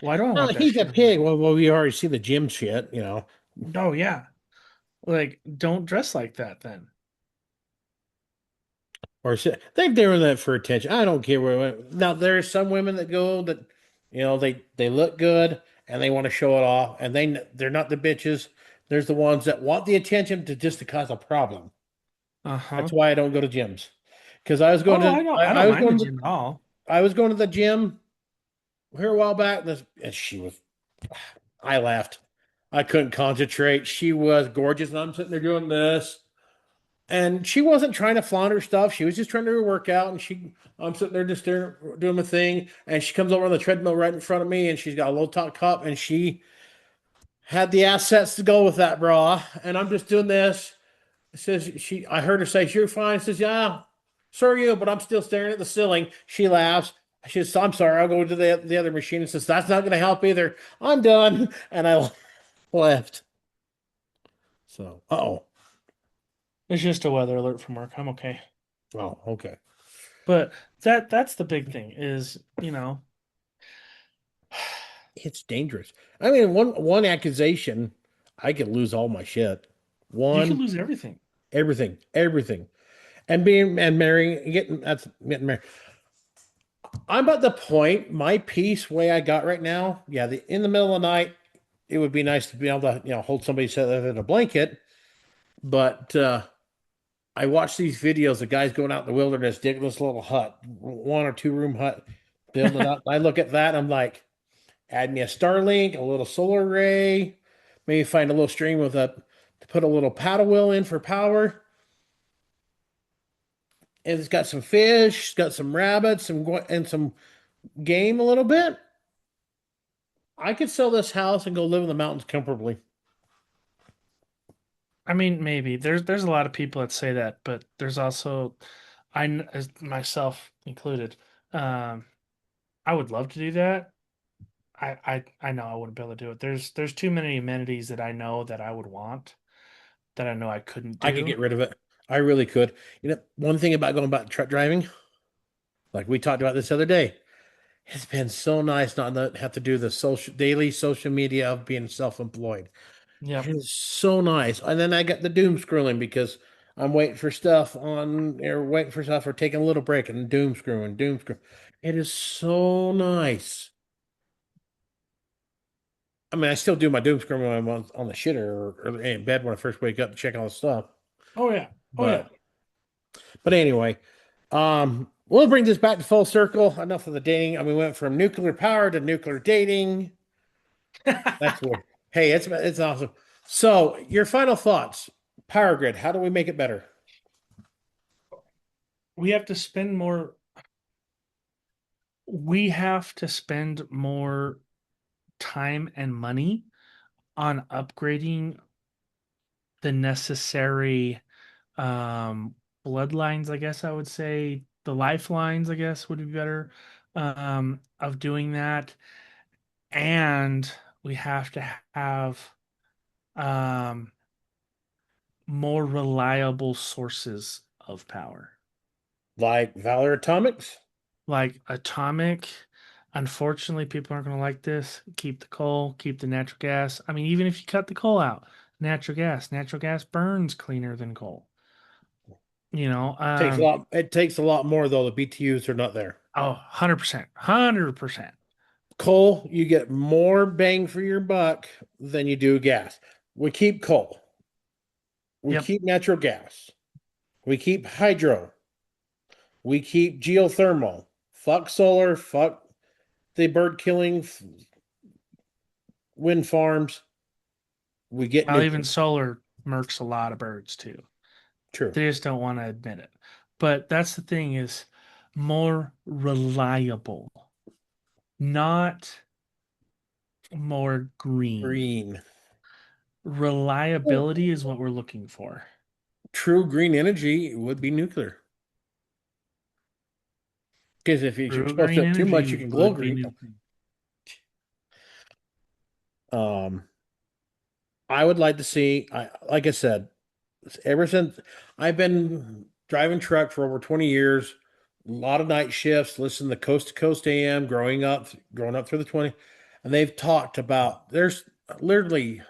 Why do I Oh, want that he's a shit in my pig. life? Well, we already see the gym shit. Oh yeah. Like, don't dress like that then. Or they're doing that for attention. I don't care where. Now there's some women that go that, they look good and they want to show it off, and they're not the bitches. There's the ones that want the attention to cause a problem. That's Uh-huh. why I don't go to gyms. Because I was going Oh, to, I I don't was mind the going to, gym at all. I was going to the gym here a while back, and she was. I laughed. I couldn't concentrate. She was gorgeous, and I'm sitting there doing this. And she wasn't trying to flaunt her stuff. She was just trying to do a workout. I'm sitting there just doing my thing. And she comes over on the treadmill right in front of me, and she's got a low top cup, and she had the assets to go with that bra. And I'm just doing this. It says I heard her say, "You're fine." Says, "Yeah, so are you," but I'm still staring at the ceiling. She laughs. She says, "I'm sorry. I'll go to the other machine." And says, "That's not going to help either. I'm done." And I left. So, oh, It's just a weather alert from work. I'm okay. oh, okay. But that's the big thing is, It's dangerous. I mean, one accusation, I could lose all my shit. you can One, lose everything. everything, and marrying, getting married. I'm at the point, my peace way I got right now. Yeah, in the middle of the night, it would be nice to be able to, hold somebody's head in a blanket. But I watch these videos of guys going out in the wilderness, digging this little hut, 1 or 2 room hut, building it up. I look at that, I'm like, add me a Starlink, a little solar array, maybe find a little stream to put a little paddle wheel in for power. And it's got some fish, it's got some rabbits, and some game a little bit. I could sell this house and go live in the mountains comfortably. I mean, maybe there's a lot of people that say that, but there's also, as myself included, um, I would love to do that. I know I wouldn't be able to do it. There's too many amenities that I know that I would want that I know I couldn't I could do. get rid of it. I really could. One thing about going back to truck driving, like we talked about this other day, it's been so nice not to have to do the daily social media of being self-employed. It Yep. is so nice. And then I got the doom scrolling because I'm waiting for stuff or waiting for stuff or taking a little break and doom screw. It is so nice. I mean, I still do my doom scrolling when I'm on the shitter or in bed when I first wake up to check all the stuff. Oh yeah. Oh yeah. But anyway, we'll bring this back to full circle. Enough of the dating. I mean, we went from nuclear power to nuclear dating. That's weird. Hey, it's awesome. So, your final thoughts. Power grid. How do we make it better? We have to spend more. We have to spend more time and money on upgrading the necessary um bloodlines, I guess I would say. The lifelines, I guess, would be better of doing that. And we have to have um more reliable sources of power. Like Valor Atomics. Like atomic, unfortunately, people aren't going to like this. Keep the coal, keep the natural gas. I mean, even if you cut the coal out, natural gas burns cleaner than coal. You know, Takes a lot. It takes a lot more though. The BTUs are not there. oh, 100%, 100%. Coal, you get more bang for your buck than you do gas. We keep coal. We Yep. keep natural gas. We keep hydro. We keep geothermal. Fuck solar. Fuck the bird killing wind farms. We get Well, even nuclear. solar murks a lot of birds too. True. They just don't want to admit it. But that's the thing is more reliable, not more green. Green. Reliability is what we're looking for. True green energy would be nuclear. Because if you True expose green it too much, energy you can glow would be green. nuclear. Um, I would like to see, like I said, ever since I've been driving truck for over 20 years, a lot of night shifts, listen to coast AM, growing up through the 20, and they've talked about there's literally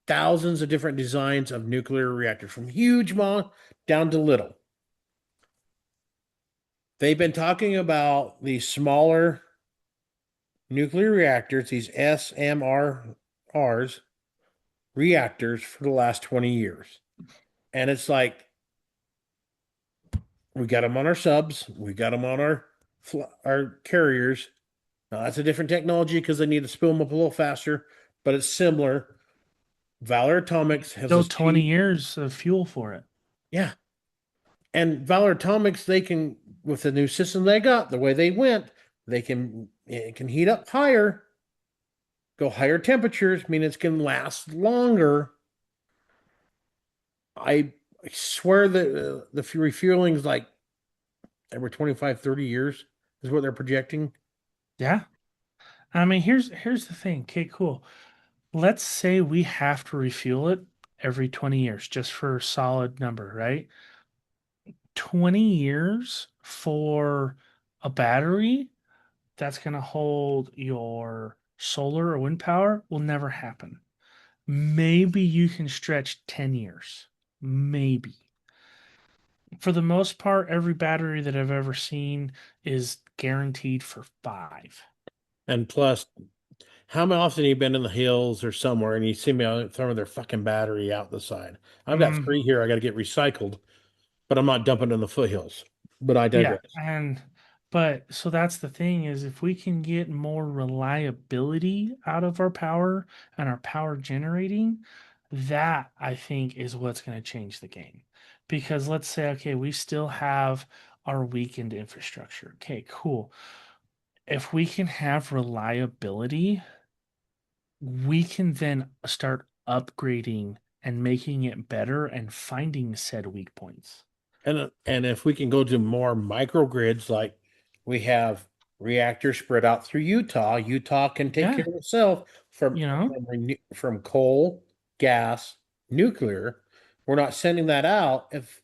thousands of different designs of nuclear reactors, from huge down to little. They've been talking about these smaller nuclear reactors, these SMRs reactors for the last 20 years. And it's like we got them on our subs, we got them on our carriers. Now that's a different technology because they need to spill them up a little faster, but it's similar. Valor Atomics has Still 20 achieved, years of fuel for it. yeah. And Valor Atomics, they can, with the new system they got, the way they went, it can heat up higher, go higher temperatures, mean it's can last longer. I swear that the refueling is like every 25, 30 years is what they're projecting. Yeah. I mean, here's the thing. Okay, cool. Let's say we have to refuel it every 20 years just for a solid number, right? 20 years for a battery that's going to hold your solar or wind power will never happen. Maybe you can stretch 10 years. Maybe. For the most part, every battery that I've ever seen is guaranteed for 5. And plus, how often have you been in the hills or somewhere and you see me out throwing their fucking battery out the side? I've got Mm, three here I got to get recycled, but I'm not dumping in the foothills. But I yeah, digress. but so that's the thing is if we can get more reliability out of our power and our power generating, that I think is what's going to change the game. Because let's say, okay, we still have our weakened infrastructure. Okay, cool. If we can have reliability, we can then start upgrading and making it better and finding said weak points. And if we can go to more microgrids, like we have reactors spread out through Utah, Utah can take Yeah, care of itself you know. from coal, gas, nuclear. We're not sending that out. If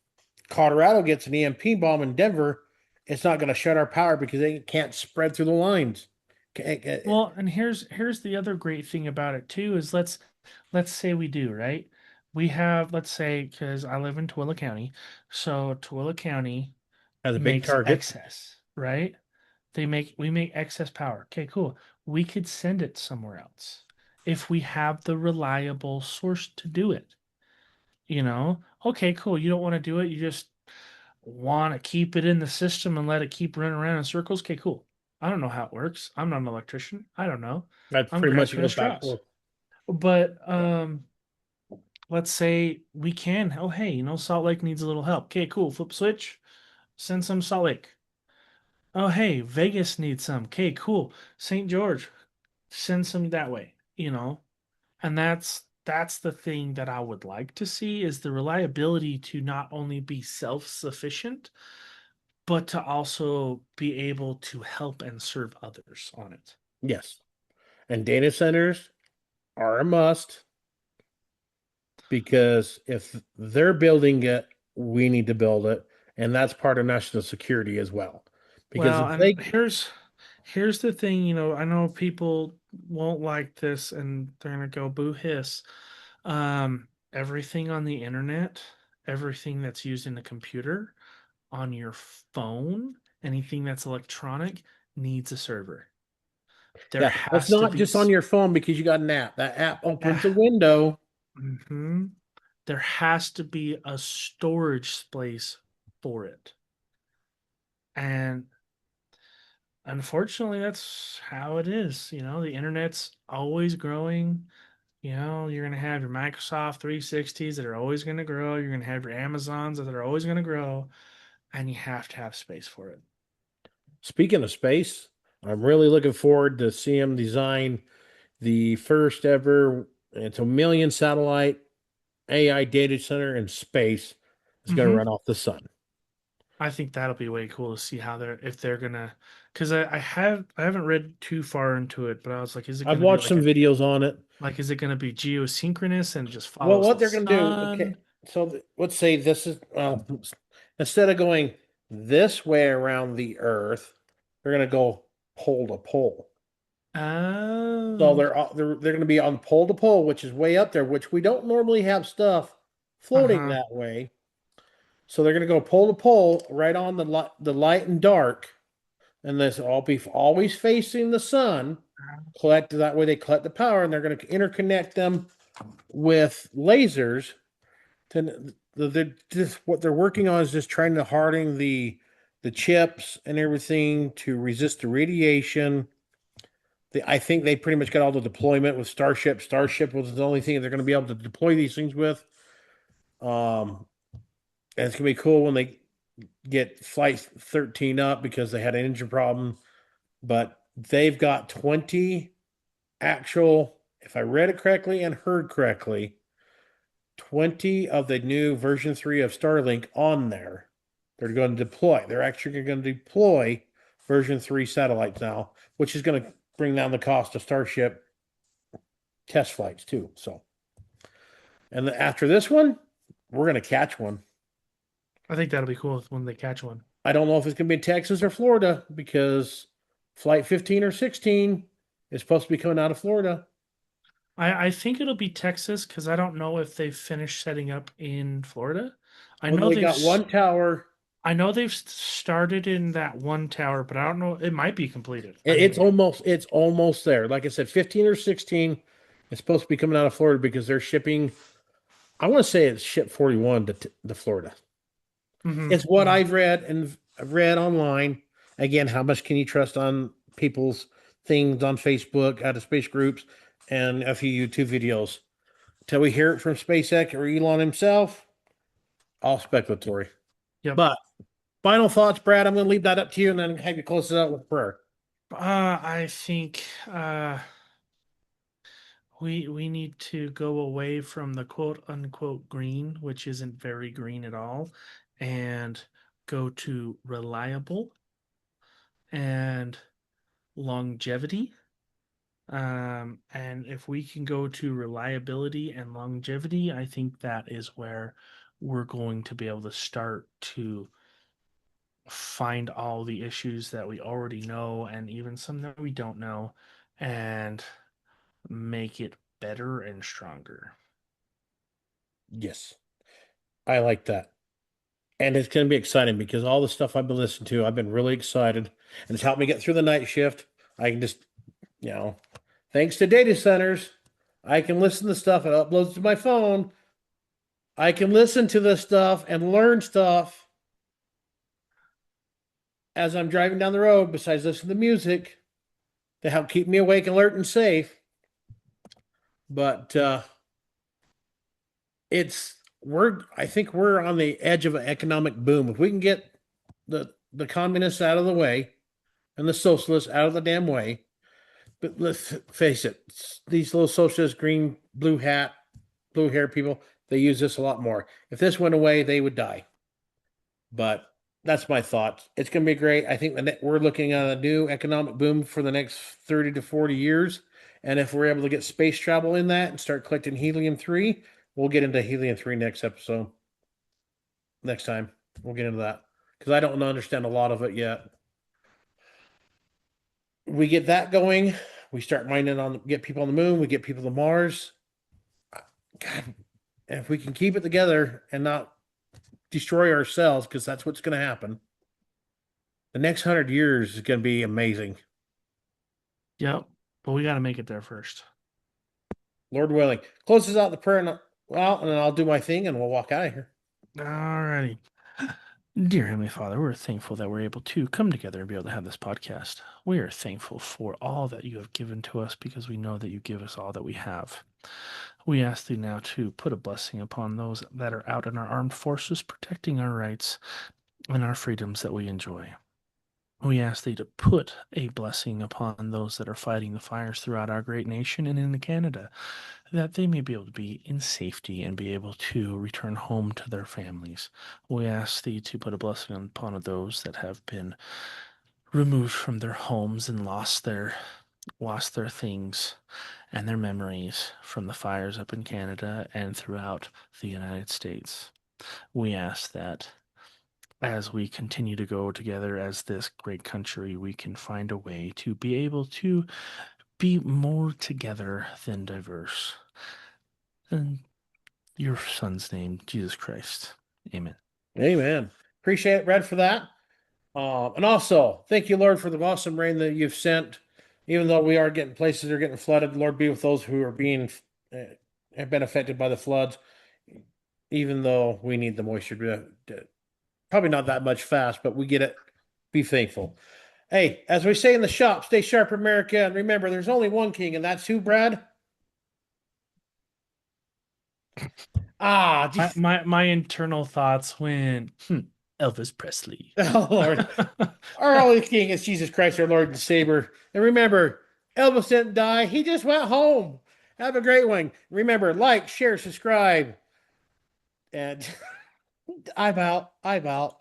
Colorado gets an EMP bomb in Denver, it's not going to shut our power because they can't spread through the lines. Well, and here's the other great thing about it too is let's say we do, right? We have, let's say, because I live in Tooele County, so Tooele County As a big makes target. excess, right? We make excess power. Okay, cool. We could send it somewhere else if we have the reliable source to do it. You know, okay, cool. You don't want to do it. You just want to keep it in the system and let it keep running around in circles. Okay, cool. I don't know how it works. I'm not an electrician. I don't know. That's I'm pretty much it grasping at goes back straws. to But let's say we can. Oh, hey, Salt Lake needs a little help. Okay, cool. Flip switch. Send some Salt Lake. Oh, hey, Vegas needs some. Okay, cool. St. George, send some that way. And that's the thing that I would like to see is the reliability to not only be self-sufficient, but to also be able to help and serve others on it. Yes. And data centers are a must because if they're building it, we need to build it. And that's part of national security as well. Because Well, if and they, here's the thing, I know people won't like this and they're gonna go boo hiss. Everything on the internet, everything that's used in a computer, on your phone, anything that's electronic needs a server. There yeah, that's has to not be just on your phone because you got an app. That app uh, opens a window. mhm. There has to be a storage space for it. And unfortunately, that's how it is. The internet's always growing. You're going to have your Microsoft 360s that are always going to grow. You're going to have your Amazons that are always going to grow. And you have to have space for it. Speaking of space, I'm really looking forward to seeing them design the first ever, it's a million satellite AI data center in space. It's going to Hmm. run off the sun. I think that'll be way cool to see how if they're gonna, because I haven't read too far into it, but I was like, is it I've gonna be watched some videos on it. is it gonna be geosynchronous and just Well, follows what the they're going to do, okay, sun? so let's say this is, instead of going this way around the Earth, they're going to go pole to pole. So Oh, they're going to be on pole to pole, which is way up there, which we don't normally have stuff floating uh-huh. that way. So they're going to go pole to pole right on the light and dark, and this all be always facing the sun. Collect that way they collect the power, and they're going to interconnect them with lasers. To just what they're working on is just trying to harden the chips and everything to resist the radiation. I think they pretty much got all the deployment with Starship. Starship was the only thing they're going to be able to deploy these things with. And it's going to be cool when they get Flight 13 up because they had an engine problem. But they've got 20 actual, if I read it correctly and heard correctly, 20 of the new version 3 of Starlink on there. They're going to deploy. They're actually going to deploy version 3 satellites now, which is going to bring down the cost of Starship test flights too. So, and after this one, we're going to catch one. I think that'll be cool when they catch one. I don't know if it's going to be in Texas or Florida because flight 15 or 16 is supposed to be coming out of Florida. I think it'll be Texas because I don't know if they've finished setting up in Florida. I Well, know they got one tower. they've started in that one tower, but I don't know. It might be completed. I It's mean, almost there. Like I said, 15 or 16 is supposed to be coming out of Florida because they're shipping. I want to say it's ship 41 to Florida. hmm It's what hmm I've read and I've read online. Again, how much can you trust on people's things on Facebook, out of space groups, and a few YouTube videos? Till we hear it from SpaceX or Elon himself, all speculatory. Yep. But final thoughts, Brad. I'm going to leave that up to you and then have you close it out with prayer. I think we need to go away from the quote unquote green, which isn't very green at all, and go to reliable and longevity. And if we can go to reliability and longevity, I think that is where we're going to be able to start to find all the issues that we already know and even some that we don't know and make it better and stronger. Yes, I like that. And it's going to be exciting because all the stuff I've been listening to, I've been really excited. And it's helped me get through the night shift. I can just, you know, thanks to data centers, I can listen to stuff. It uploads to my phone. I can listen to this stuff and learn stuff as I'm driving down the road, besides listening to music to help keep me awake, alert, and safe. But I think we're on the edge of an economic boom. If we can get the communists out of the way and the socialists out of the damn way, but let's face it, these little socialist green blue hat blue hair people, they use this a lot more. If this went away, they would die. But that's my thoughts. It's going to be great. I think that we're looking at a new economic boom for the next 30 to 40 years. And if we're able to get space travel in that and start collecting helium-3, we'll get into helium-3 next episode. Next time, we'll get into that because I don't understand a lot of it yet. We get that going. We start mining get people on the moon. We get people to Mars. God, if we can keep it together and not destroy ourselves, because that's what's going to happen. The next 100 years is going to be amazing. Yep. But we got to make it there first. Lord willing. Closes out the prayer, and then I'll do my thing and we'll walk out of here. Alrighty. Dear Heavenly Father, we're thankful that we're able to come together and be able to have this podcast. We are thankful for all that you have given to us because we know that you give us all that we have. We ask thee now to put a blessing upon those that are out in our armed forces, protecting our rights and our freedoms that we enjoy. We ask thee to put a blessing upon those that are fighting the fires throughout our great nation and in Canada, that they may be able to be in safety and be able to return home to their families. We ask thee to put a blessing upon those that have been removed from their homes and lost their things and their memories from the fires up in Canada and throughout the United States. We ask that as we continue to go together as this great country, we can find a way to be able to be more together than diverse. In your son's name, Jesus Christ. Amen. Amen. Appreciate it, Brad, for that. And also, thank you, Lord, for the awesome rain that you've sent. Even though we are getting places that are getting flooded, Lord, be with those who are have been affected by the floods. Even though we need the moisture, probably not that much fast, but we get it. Be thankful. Hey, as we say in the shop, stay sharp, America, and remember, there's only one king, and that's who, Brad? My internal thoughts went, Elvis Presley. Oh, Lord. Our only king is Jesus Christ, our Lord and Savior. And remember, Elvis didn't die. He just went home. Have a great one. Remember, like, share, subscribe. And I'm out. I'm out.